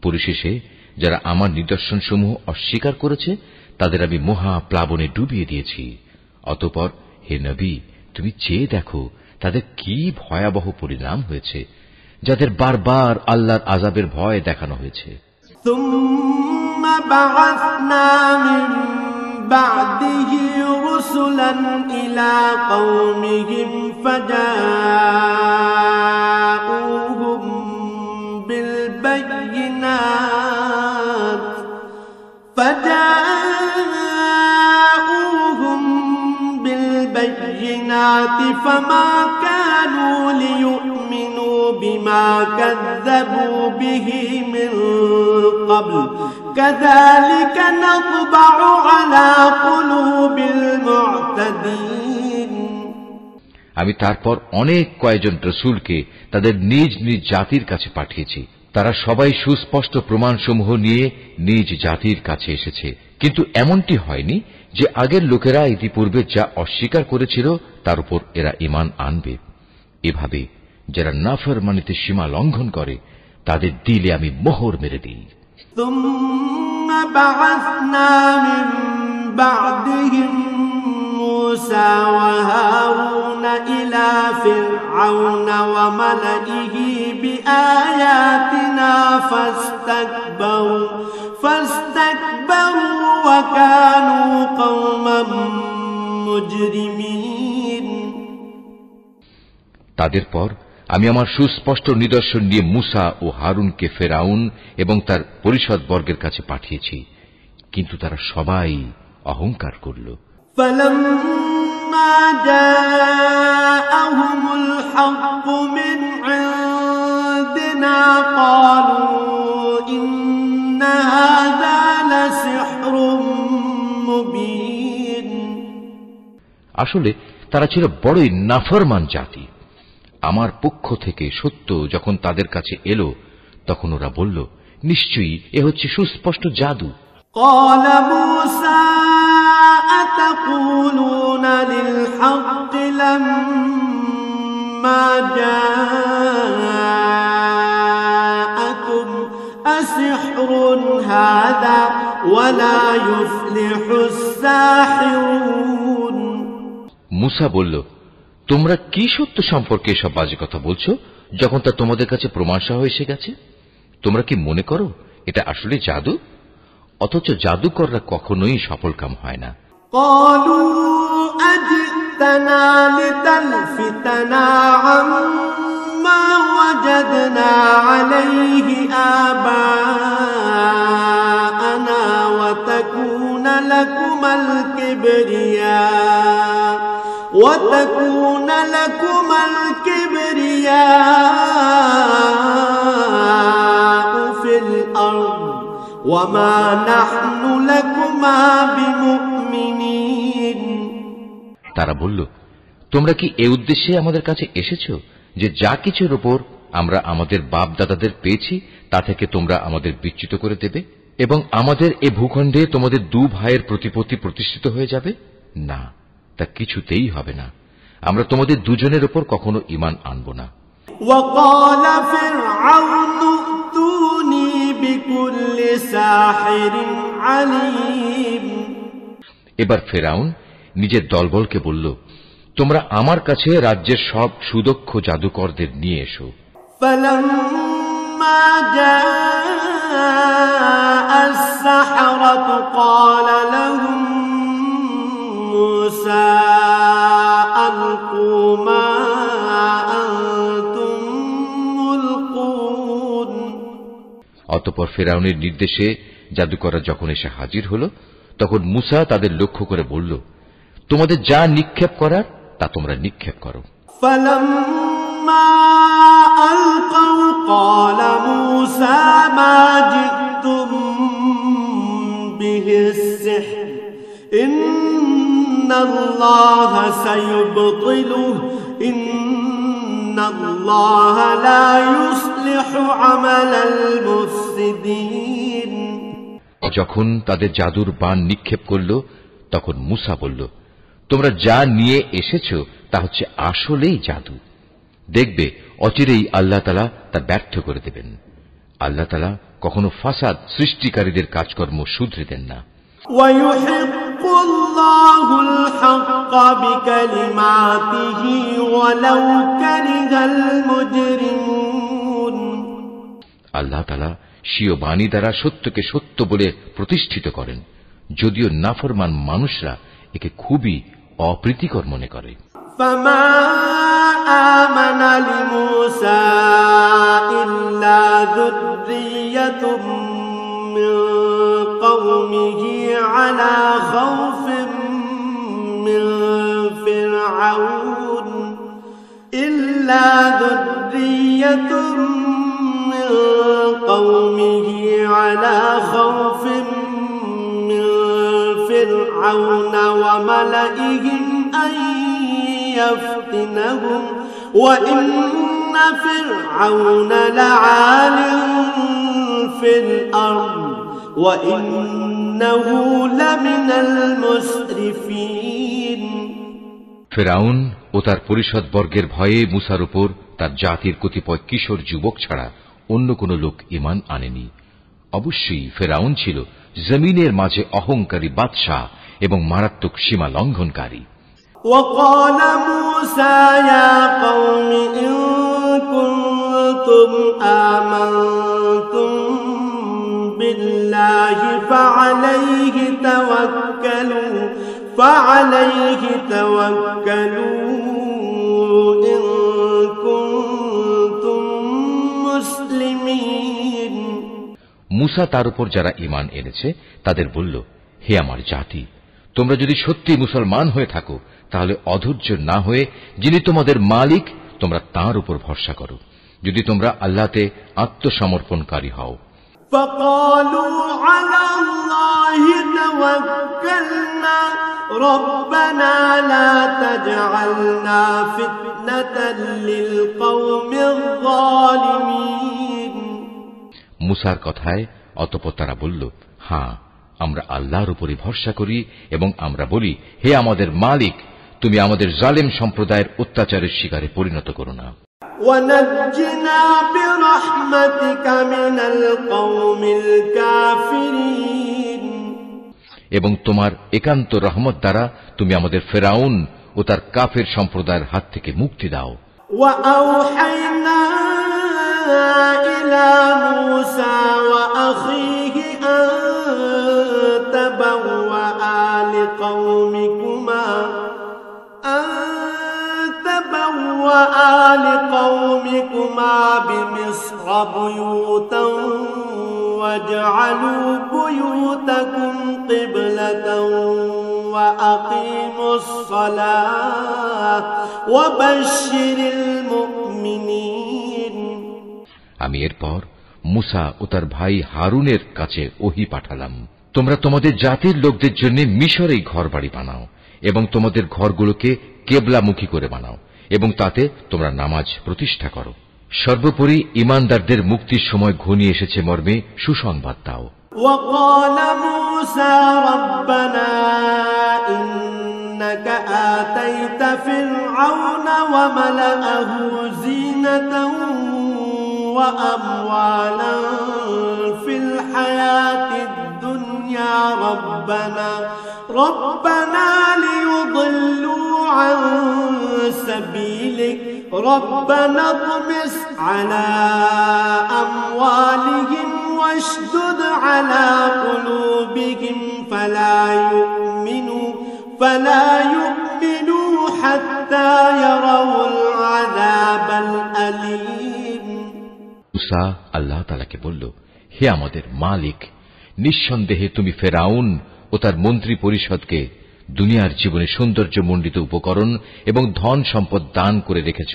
পরিশেষে যারা আমার নিদর্শনসমূহ অস্বীকার করেছে তাদের আমি মহা প্লাবনে ডুবিয়ে দিয়েছি। অতঃপর হে নবী, তুমি চেয়ে দেখো তাদের কি ভয়াবহ পরিণাম হয়েছে, যাদের বারবার আল্লাহর আযাবের ভয় দেখানো হয়েছে। ثُمَّ بَعَثْنَا مِن بَعْدِهِ رُسُلًا إِلَى قَوْمِهِمْ فَجَاءُوهُم بِالْبَيِّنَاتِ فَمَا كَانُوا لِيُؤْمِنُوا بِمَا كَذَّبُوا بِهِ مِن قَبْلُ كَذَلِكَ نَطْبَعُ عَلَى قُلُوبِ الْمُعْتَدِينَ। আমি তারপর অনেক কয়েকজন রাসূলকে তাদের নিজ নিজ জাতির কাছে পাঠিয়েছি। তারা সবাই সুস্পষ্ট প্রমাণসমূহ নিয়ে নিজ জাতির কাছে এসেছে, কিন্তু এমনটি হয়নি যে আগের লোকেরা ইতিপূর্বে যা অস্বীকার করেছিল তার উপর এরা ঈমান আনবে। এভাবে যারা নাফরমানিতে সীমা লঙ্ঘন করে তাদের দিলে আমি মোহর মেরে দিই। ثُمَّ بَعَثْنَا مِن بَعْدِهِم مُوسَى وَهَارُونَ إِلَى فِرْعَوْنَ وَمَلَئِهِ بِآيَاتِنَا فَاسْتَكْبَرُوا وَكَانُوا قَوْمًا مُجْرِمِينَ। তাদের পর আমি আমার সুস্পষ্ট নিদর্শন নিয়ে মুসা ও হারুনকে ফেরাউন এবং তার পরিষদবর্গের কাছে পাঠিয়েছি, কিন্তু তারা সবাই অহংকার করল। فَلَمَّا جَاءَهُمُ الْحَقُّ مِنْ عِندِنَا قَالُوا إِنَّ هَذَا لَسِحْرٌ مُبِينٌ। আসলে তারা ছিল বড়ই নাফরমান জাতি। আমার পক্ষ থেকে সত্য যখন তাদের কাছে এলো তখন ওরা বলল, নিশ্চয়ই এ হচ্ছে সুস্পষ্ট জাদু। قال موسى أتقولون للحق لما جاءكم أسحر هذا ولا يفلح الساحرون। মুসা বলল, তোমরা কি সত্য সম্পর্কে এসব বাজে কথা বলছো যখন তা তোমাদের কাছে প্রমাণ সহ এসে গেছে? তোমরা কি মনে করো এটা আসলে জাদু? অথচ জাদুকররা কখনোই সফলকাম হয় না। قالوا أجئتنا لتلفتنا عما وجدنا عليه آباءنا وتكون لكما الكبرياء في الأرض وما نحن لكما بمؤمنين। তারা বলল, তোমরা কি এই উদ্দেশ্যে আমাদের কাছে এসেছো যে যা কিছুর উপর আমরা আমাদের বাপ দাদাদের পেয়েছি তা থেকে তোমরা আমাদের বিচ্যুত করে দেবে এবং আমাদের এ ভূখণ্ডে তোমাদের দু ভাইয়ের প্রতিপত্তি প্রতিষ্ঠিত হয়ে যাবে? না, তা কিছুতেই হবে না। আমরা তোমাদের দুজনের উপর কখনো ঈমান আনব না। وقال فرعون ائتوني بكل ساحر عليم। এবার ফেরাউন নিজের দলবলকে বলল, তোমরা আমার কাছে রাজ্যের সব সুদক্ষ জাদুকরদের নিয়ে এসো। فلما جاء السحرة قال لهم موسى ألقوا ما أنتم ملقون। অতঃপর ফেরাউনের নির্দেশে জাদুকররা যখন এসে হাজির হল তখন মুসা তাদের লক্ষ্য করে বলল, তোমাদের যা নিক্ষেপ করার তা তোমরা নিক্ষেপ করো। فلما ألقوا قال موسى ما جئتم به السحر إن الله سيبطله إن الله لا يصلح عمل المفسدين। যখন তাদের জাদুর বাণ নিক্ষেপ করল তখন মুসা বলল, তোমরা যা নিয়ে এসেছো তা হচ্ছে আসলেই জাদু। দেখবে অচিরেই আল্লাহ তাআলা তা ব্যর্থ করে দেবেন। আল্লাহ তাআলা কখনো ফাসাদ সৃষ্টিকারীদের কাজকর্ম শুধরে দেন না। ويحق الله الحق بكلماته ولو كره المجرمون। আল্লাহ তাআলা স্বীয় বাণী দ্বারা সত্যকে সত্য বলে প্রতিষ্ঠিত করেন, যদিও নাফরমান মানুষরা একে খুবই অপ্রীতিকর মনে করে। فما آمن لموسى إلا ذرية من قومه على خوف من فرعون إلا ذرية من قومه على خوف من فرعون وملئهم أن يفتنهم وإن فرعون لعال في الأرض وإنه لمن المسرفين। ফেরাউন ও তার পরিষদ বর্গের ভয়ে মুসার উপর তার জাতির কতিপয় কিশোর যুবক ছাড়া অন্য কোন লোক ঈমান আনেনি। অবশ্যই ফেরাউন ছিল জমিনের মাঝে অহংকারী বাদশাহ এবং মারাত্মক সীমা লঙ্ঘনকারী। وقال موسى يا قوم إن كنتم آمنتم بالله فعليه توكلوا إن كنتم مسلمين। মুসা তার উপর যারা ঈমান এনেছে তাদের বলল, হে আমার জাতি, তোমরা যদি সত্যি মুসলমান হয়ে থাকো তাহলে অধৈর্য না হয়ে যিনি তোমাদের মালিক তোমরা তাঁর উপর ভরসা করো, যদি তোমরা আল্লাহতে আত্মসমর্পণকারী হও। فقالوا على الله توكلنا ربنا لا تجعلنا فتنة للقوم الظالمين। মুসার কথায় অতঃপর তারা বলল, হ্যাঁ, আমরা আল্লাহর উপরই ভরসা করি এবং আমরা বলি, হে আমাদের মালিক, তুমি আমাদের জালেম সম্প্রদায়ের অত্যাচারের শিকারে পরিণত করো না। وَنَجِّنَا بِرَحْمَتِكَ مِنَ الْقَوْمِ الْكَافِرِينَ এবং তোমার একান্ত রহমত দ্বারা তুমি আমাদের ফেরাউন ও তার কাফের সম্প্রদায়ের হাত থেকে মুক্তি দাও। وَأَوْحَيْنَا إِلَى مُوسَى وَأَخِيهِ أَن تَبَوَّآ لِقَوْمِكُمَا بِمِصْرَ بُيُوتًا وَاجْعَلُوا بُيُوتَكُمْ قِبْلَةً وَأَقِيمُوا الصَّلَاةَ وَبَشِّرِ الْمُؤْمِنِينَ আমি এরপর মুসা ও তার ভাই হারুনের কাছে ওহী পাঠালাম, তোমরা তোমাদের জাতির লোকদের জন্য মিশরেই ঘরবাড়ি বানাও এবং তোমাদের ঘরগুলোকে কেবলামুখী করে বানাও এবং তাতে তোমরা নামাজ প্রতিষ্ঠা করো। সর্বোপরি ঈমানদারদের মুক্তির সময় ঘনিয়ে এসেছে মর্মে সুসংবাদ দাও। وقال موسى ربنا إنك آتيت فرعون وملأه زينة وأموالا في الحياة الدنيا ربنا ليضلوا عن سبيلك ربنا اطمس على أموالهم واشدد على قلوبهم فلا يؤمنوا حتى يروا العذاب الأليم মুসা আল্লাহ তাআলাকে বলল, হে আমাদের মালিক, নিঃসন্দেহে তুমি ফেরাউন ও তার মন্ত্রী পরিষদকে দুনিয়ার জীবনে সৌন্দর্যমণ্ডিত উপকরণ এবং ধন সম্পদ দান করে রেখেছ।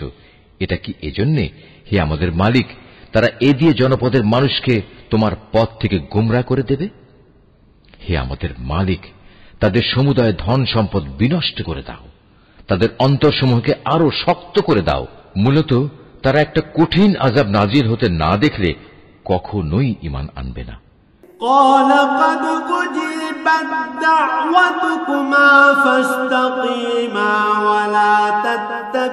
এটা কি এজন্যে, হে আমাদের মালিক, তারা এ দিয়ে জনপদের মানুষকে তোমার পথ থেকে গোমরা করে দেবে? হে আমাদের মালিক, তাদের সমুদায় ধন সম্পদ বিনষ্ট করে দাও, তাদের অন্তরসমূহকে আরো শক্ত করে দাও। মূলত তারা একটা কঠিন আযাব নাজিল হতে না দেখলে কখনোই ঈমান আনবে না। قال قد أجيبت دعوتكما فاستقيما ولا تتبعان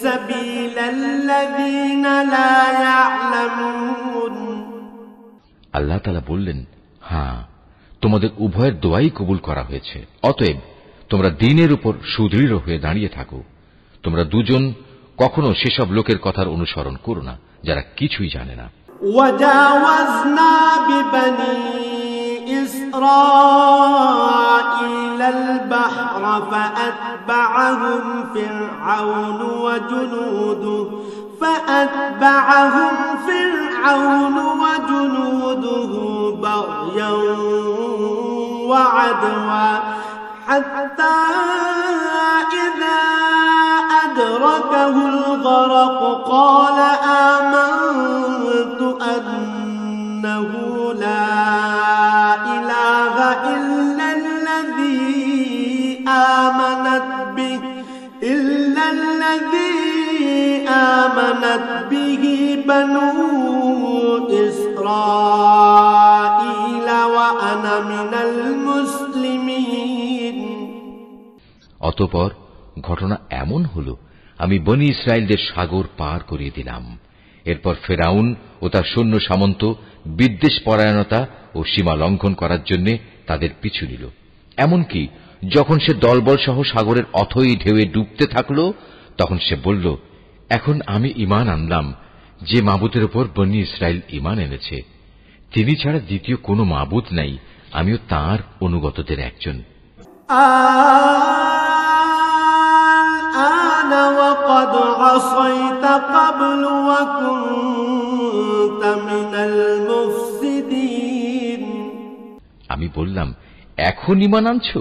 سبيل الذين لا يعلمون আল্লাহ তাআলা বললেন, হ্যাঁ, তোমাদের উভয়ের দোয়াই কবুল করা হয়েছে। অতএব তোমরা দ্বীনের উপর সুদৃঢ় হয়ে দাঁড়িয়ে থাকো। তোমরা দুজন কখনো সেসব লোকের কথার অনুসরণ করো না যারা কিছুই জানে না। وجاوزنا ببني إسرائيل البحر فأتبعهم فرعون وجنوده بغيا وعدوا حتى إذا أدركه الغرق قال آمنت أنه لا إله إلا الذي آمنت به بنو إسرائيل وأنا من المسلمين অতঃপর ঘটনা এমন হল, আমি বনী ইসরায়েলদের সাগর পার করিয়ে দিলাম। এরপর ফেরাউন ও তার সৈন্য সামন্ত বিদ্বেষ পরায়ণতা ও সীমা লঙ্ঘন করার জন্য তাদের পিছু নিল। এমনকি যখন সে দলবল সহ সাগরের অথই ঢেউয়ে ডুবতে থাকল, তখন সে বলল, এখন আমি ঈমান আনলাম যে মাবুদের উপর বনী ইসরায়েল ঈমান এনেছে, তিনি ছাড়া দ্বিতীয় কোনো মাবুদ নাই, আমিও তাঁর অনুগতদের একজন। وقد عصيت قبل وكنت من المفسدين আমি বললাম, এখন ঈমান আনছো,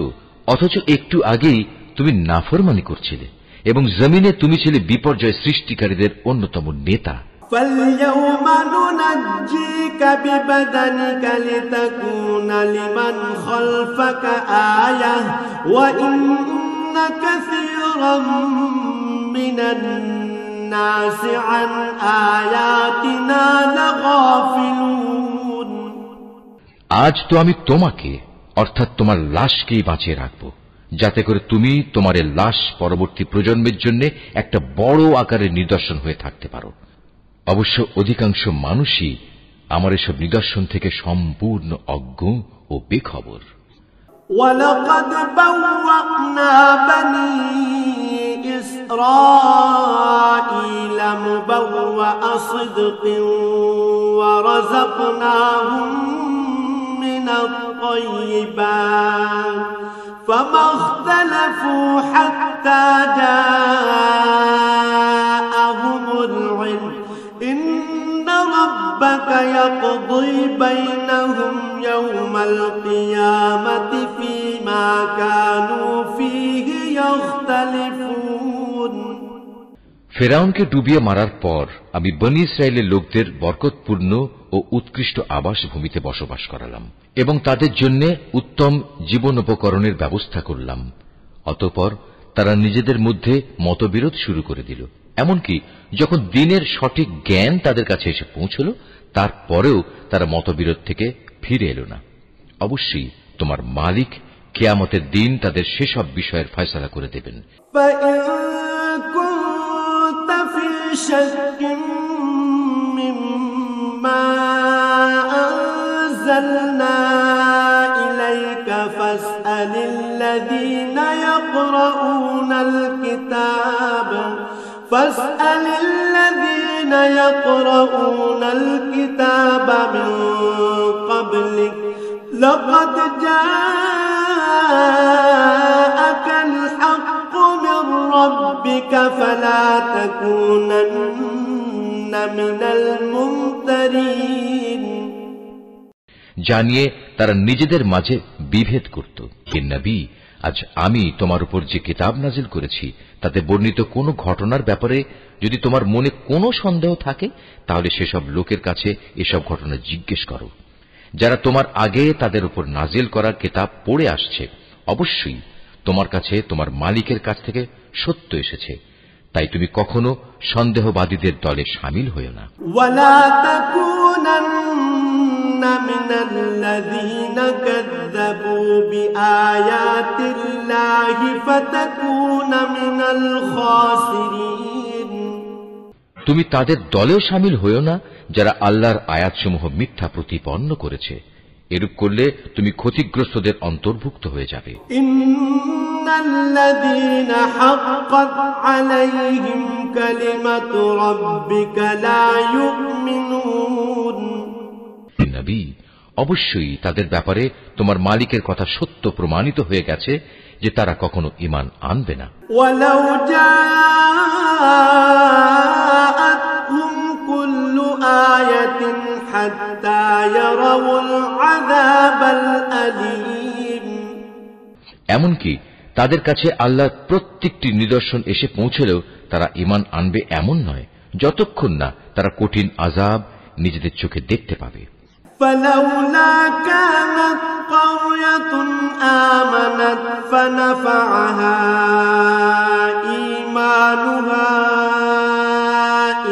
অথচ একটু আগেই তুমি নাফরমানি করছিলে এবং জমিনে তুমি ছিলে বিপর্যয় সৃষ্টিকারীদের অন্যতম নেতা। فاليوم ننجيك ببدنك لتكون لمن خلفك آية وإن كثيرا من الناس عن آياتنا لغافلون আজ তো আমি তোমাকে অর্থাৎ তোমার লাশকেই বাঁচিয়ে রাখব, যাতে করে তুমি তোমার লাশ পরবর্তী প্রজন্মের জন্য একটা বড় আকারের নিদর্শন হয়ে থাকতে পারো। অবশ্য অধিকাংশ মানুষই আমার এসব নিদর্শন থেকে সম্পূর্ণ অজ্ঞ ও বেখবর। وَلَقَدْ بَوَّأْنَا بَنِي إِسْرَائِيلَ مُبَوَّأَ صِدْقٍ وَرَزَقْنَاهُم مِّنَ الطَّيِّبَاتِ فَمَا اخْتَلَفُوا حَتَّىٰ جَاءَهُمُ الْعِلْمُ إِنَّ رَبَّكَ يَقْضِي بَيْنَهُمْ يَوْمَ الْقِيَامَةِ فِيمَا كَانُوا فِيهِ يَخْتَلِفُونَ ফেরাউনকে ডুবিয়ে মারার পর আমি বনী ইসরায়েলের লোকদের বরকতপূর্ণ ও উৎকৃষ্ট আবাসভূমিতে বসবাস করালাম এবং তাদের জন্য উত্তম জীবনোপকরণের ব্যবস্থা করলাম। অতঃপর তারা নিজেদের মধ্যে মতবিরোধ শুরু করে দিল। এমনকি যখন দিনের সঠিক জ্ঞান তাদের কাছে এসে পৌঁছল, তারপরেও তারা মতবিরোধ থেকে ফিরে এলো না। অবশ্যই তোমার মালিক কিয়ামতের দিন তাদের সেসব বিষয়ের ফয়সালা করে দেবেন। شك مما أنزلنا إليك فاسأل الذين يقرؤون الكتاب من قبلك لقد جاءك الحق من ربك فلا تكونن من الممترين জানিয়ে তারা নিজেদের মাঝে বিভেদ করত। হে নবী, আজ আমি তোমার উপর যে কিতাব নাজিল করেছি তাতে বর্ণিত কোনো ঘটনার ব্যাপারে যদি তোমার মনে কোনো সন্দেহ থাকে, তাহলে সেসব লোকের কাছে এসব ঘটনা জিজ্ঞেস করো যারা তোমার আগে তাদের উপর নাজিল করা কিতাব পড়ে আসছে। অবশ্যই তোমার কাছে তোমার মালিকের কাছ থেকে সত্য এসেছে, তাই তুমি কখনো সন্দেহবাদীদের দলে শামিল হয়ো না। ওয়ালা তাকুনান্না মিনাল্লাযীনা কাযযাবু বিআয়াতিল্লাহি ফাতাকুনা মিনাল খাসিরিন। তুমি তাদের দলেও শামিল হয়ো না যারা আল্লাহর আয়াতসমূহ মিথ্যা প্রতিপন্ন করেছে। এরূপ করলে তুমি ক্ষতিগ্রস্তদের অন্তর্ভুক্ত হয়ে যাবে। ইন্নাল্লাযীনা হাক্কাত আলাইহিম কালিমাতু রাব্বিকা লা ইউমিনুন। নবী, অবশ্যই তাদের ব্যাপারে তোমার মালিকের কথা সত্য প্রমাণিত হয়ে গেছে যে তারা কখনো ঈমান আনবে না। ওয়ালাউ জাআতহুম কুল্লু আয়াতিন হাত্তা ইয়ারাউল আযাবাল আলীম। এমনকি তাদের কাছে আল্লাহর প্রত্যেকটি নিদর্শন এসে পৌঁছলেও তারা ঈমান আনবে এমন নয়, যতক্ষণ না তারা কঠিন আযাব নিজেদের চোখে দেখতে পাবে। فلولا كانت قرية آمنت فنفعها إيمانها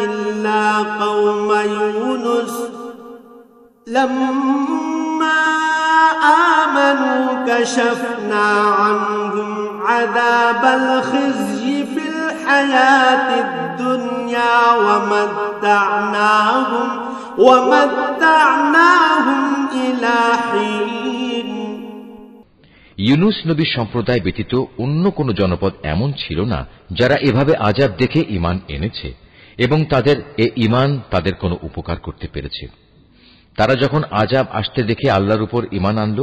إلا قوم يونس لما آمنوا كشفنا عنهم عذاب الخزي في الحياة الدنيا ومتعناهم إلى حين। ইউনুস নবী সম্প্রদায় ব্যতীত অন্য কোন জনপদ এমন ছিল না যারা এভাবে আযাব দেখে ঈমান এনেছে এবং তাদের এ ঈমান তাদের কোনো উপকার করতে পেরেছে। তারা যখন আযাব আসতে দেখে আল্লাহর উপর ঈমান আনল,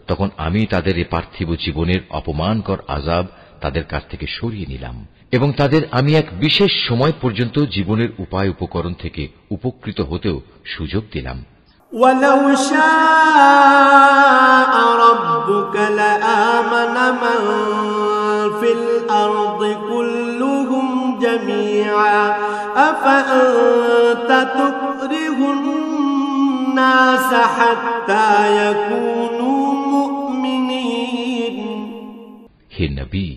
তখন আমি তাদের এ পার্থিব জীবনের অপমানকর আযাব তাদের কাছ থেকে সরিয়ে নিলাম এবং তাদের আমি এক বিশেষ সময় পর্যন্ত জীবনের উপায় উপকরণ থেকে উপকৃত হতেও সুযোগ দিলাম। وَلَوْ شَاءَ رَبُّكَ لَآمَنَ مَن فِي الْأَرْضِ كُلُّهُمْ جَمِيعًا أَفَأَنتَ تُكْرِهُ النَّاسَ حَتَّى يَكُونُوا مُؤْمِنِينَ। হে নবী,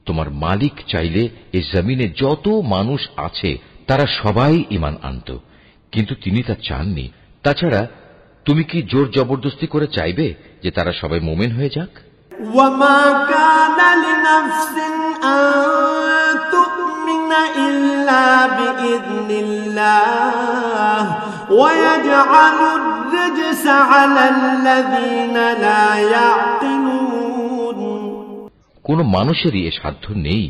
তোমার মালিক চাইলে এই জমিনে যত মানুষ আছে তারা সবাই ঈমান আনত, কিন্তু তিনি তা চাননি। তাছাড়া তুমি কি জোর জবরদস্তি করে চাইবে যে তারা সবাই মুমিন হয়ে যাক? وما كان لنفس أن تؤمن إلا بإذن الله ويجعل الرجس على الذين لا يعقلون। কোন মানুষেরই এ সাধ্য নেই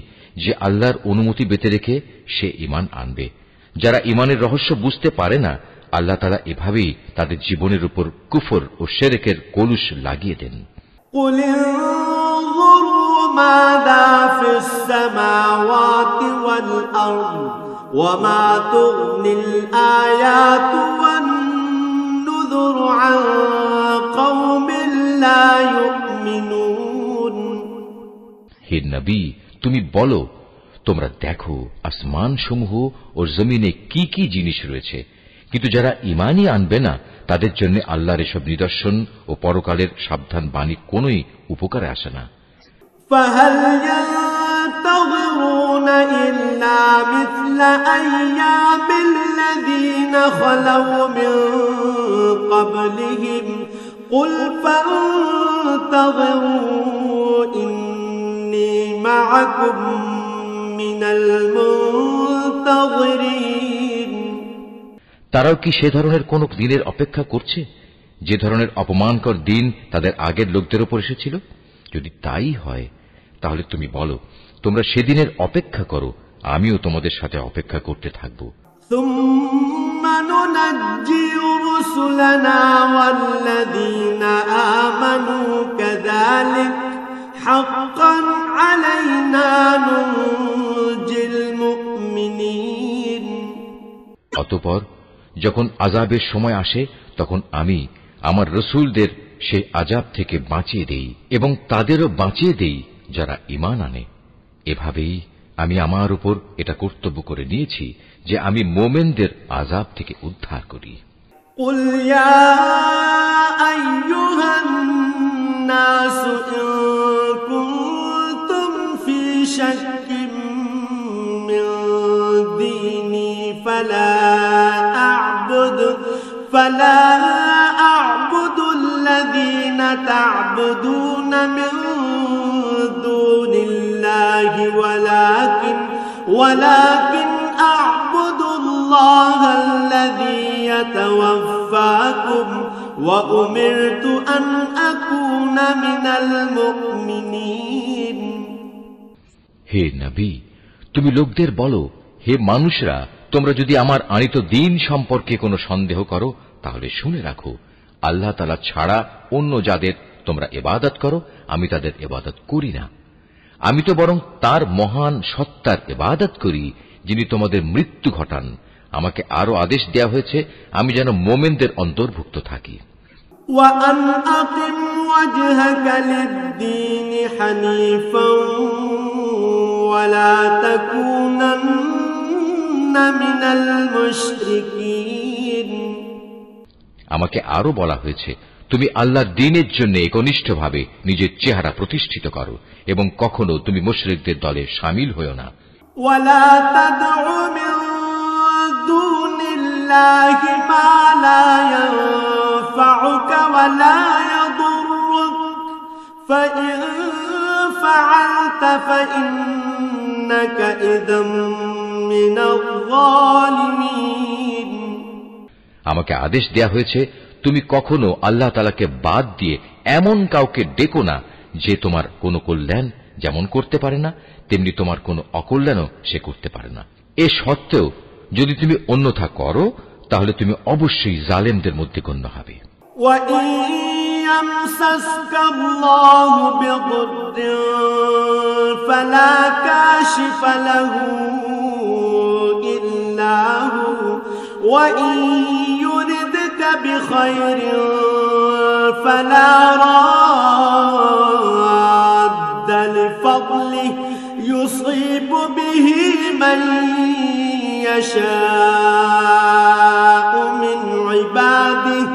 যে আল্লাহর অনুমতি বেঁধে রেখে সে ঈমান আনবে। যারা ঈমানের রহস্য বুঝতে পারে না, আল্লাহ তাআলা এভাবেই তাদের জীবনের উপর কুফর ও শিরকের কলুষ লাগিয়ে দেন। قل انظروا ماذا في السماوات والأرض وما تغني الآيات والنذر عن قوم لا يؤمنون। হে নবী, তুমি বলো, তোমরা দেখো আসমান সমূহ ও জমিনে কি কি জিনিস রয়েছে, কিন্তু যারা ঈমানই আনবে না তাদের জন্য আল্লাহর এসব নিদর্শন ও পরকালের সাবধান বাণী কোনই উপকারে আসে না। فهل ينتظرون إلا مثل أيام الذين خلوا من قبلهم قل فانتظروا إني معكم من المنتظرين। তারাও কি সে ধরনের কোন দিনের অপেক্ষা করছে যে ধরনের অপমানকর দিন তাদের আগের লোকদের উপর এসেছিল? যদি তাই হয় তাহলে তুমি বলো, তোমরা সেদিনের অপেক্ষা করো, আমিও তোমাদের সাথে অপেক্ষা করতে থাকব। ثم ننجي رسلنا والذين آمنوا كذلك حقا علينا ننجي المؤمنين। অতঃপর যখন আযাবের সময় আসে তখন আমি আমার রাসূলদের সেই আযাব থেকে বাঁচিয়ে দেই এবং তাদেরও বাঁচিয়ে দেই যারা ঈমান আনে। এভাবেই আমি আমার উপর এটা কর্তব্য করে নিয়েছি যে আমি মুমিনদের আযাব থেকে উদ্ধার করি। قل يا أيها الناس إن كنتم في شك من ديني فلا أعبد الذين تعبدون من دون الله ولكن أعبد الله الذي يتوفاكم وأمرت أن أكون من المؤمنين। হে নবী, তুমি লোকদের বলো, হে মানুষরা, তোমরা যদি আমার আনিত দ্বীন সম্পর্কে কোনো সন্দেহ করো তাহলে শুনে রাখো, আল্লাহ তাআলা ছাড়া অন্য যাদের তোমরা ইবাদত করো আমি তাদের ইবাদত করি না। আমি তো বরং তার মহান সত্তার ইবাদত করি যিনি তোমাদের মৃত্যু ঘটান। আমাকে আরো আদেশ দেয়া হয়েছে আমি যেন মুমিনদের অন্তর্ভুক্ত থাকি। وأن أقم وجهك للدين حنيفا ولا تكونن من المشركين। আমাকে আরো বলা হয়েছে তুমি আল্লাহর দ্বীনের জন্য একনিষ্ঠভাবে নিজের চেহারা প্রতিষ্ঠিত করো এবং কখনো তুমি মুশরিকদের দলে শামিল হয়ো না। ولا تدع من دون الله ما لا ينفعك ولا يضرك فإن فعلت فإنك إذا من الظالمين। আমাকে আদেশ দেয়া হয়েছে তুমি কখনো আল্লাহ তাআলাকে বাদ দিয়ে এমন কাউকে ডেকো না যে তোমার কোনো কল্যাণ যেমন করতে পারে না তেমনি তোমার কোনো অকল্যাণও সে করতে পারে না। এ সত্ত্বেও যদি তুমি অন্যথা করো তাহলে তুমি অবশ্যই জালেমদের মধ্যে গণ্য হবে। وَإِن يَمْسَسْكَ اللَّهُ بِضُرٍّ فَلَا كَاشِفَ لَهُ إِلَّا هُوَ وَإِن يُرِدْكَ بِخَيْرٍ فَلَا رَادَّ لِفَضْلِهِ يُصِيبُ بِهِ مَن يَشَاءُ مِنْ عِبَادِهِ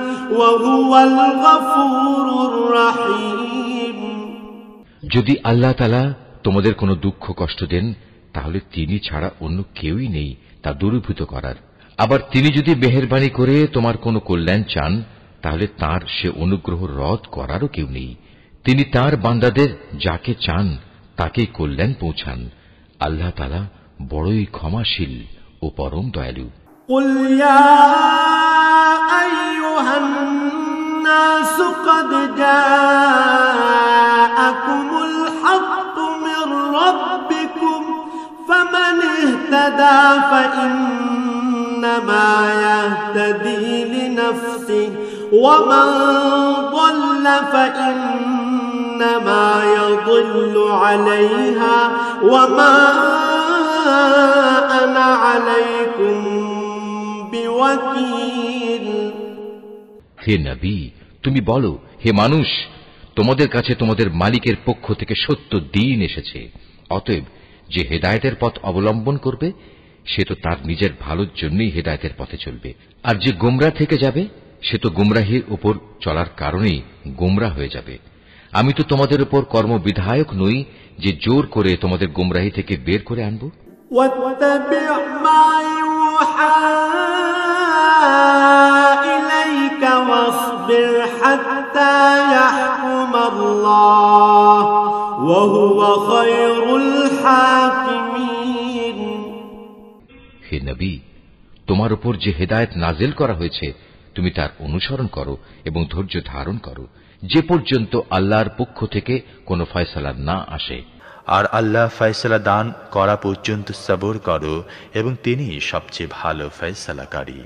وَهُوَ الْغَفُورُ الرَّحِيمُ। যদি আল্লাহ তাআলা তোমাদের কোনো দুঃখ কষ্ট দেন তাহলে তিনি ছাড়া অন্য কেউই নেই তা দূরীভূত করার। আবার তিনি যদি মেহেরবানি করে তোমার কোনো কল্যাণ চান, তাহলে তার সে অনুগ্রহ রদ করারও কেউ নেই। তিনি তার বান্দাদের যাকে চান তাকেই কল্যাণ পৌঁছান। আল্লাহ তাআলা বড়ই ক্ষমাশীল ও পরম দয়ালু। قل يا أيها الناس قد جاءكم الحق من ربكم فمن اهتدى فإنما يهتدي لنفسه ومن ضل فإنما يضل عليها وما أنا عليكم بوكيل। হে নবী, তুমি বলো, হে মানুষ, তোমাদের কাছে তোমাদের মালিকের পক্ষ থেকে সত্য দ্বীন এসেছে। অতএব যে হেদায়েতের পথ অবলম্বন করবে সে তো তার নিজের ভালোর জন্যই হেদায়েতের পথে চলবে, আর যে গোমরা থেকে যাবে সে তো গুমরাহির উপর চলার কারণেই গোমরা হয়ে যাবে। আমি তো তোমাদের উপর কর্মবিধায়ক নই যে জোর করে তোমাদের গুমরাহি থেকে বের করে আনব। واتبع ما يوحى إليك واصبر حتى يحكم الله وهو خير الحاكمين। হে নবী, তোমার উপর যে হেদায়েত নাজিল করা হয়েছে তুমি তার অনুসরণ করো এবং ধৈর্য ধারণ করো যে পর্যন্ত আল্লাহর পক্ষ থেকে কোনো ফয়সালা না আসে। আর আল্লাহ ফয়সালা দান করা পর্যন্ত সবর করো এবং তিনি সবচেয়ে ভালো ফয়সালাকারী।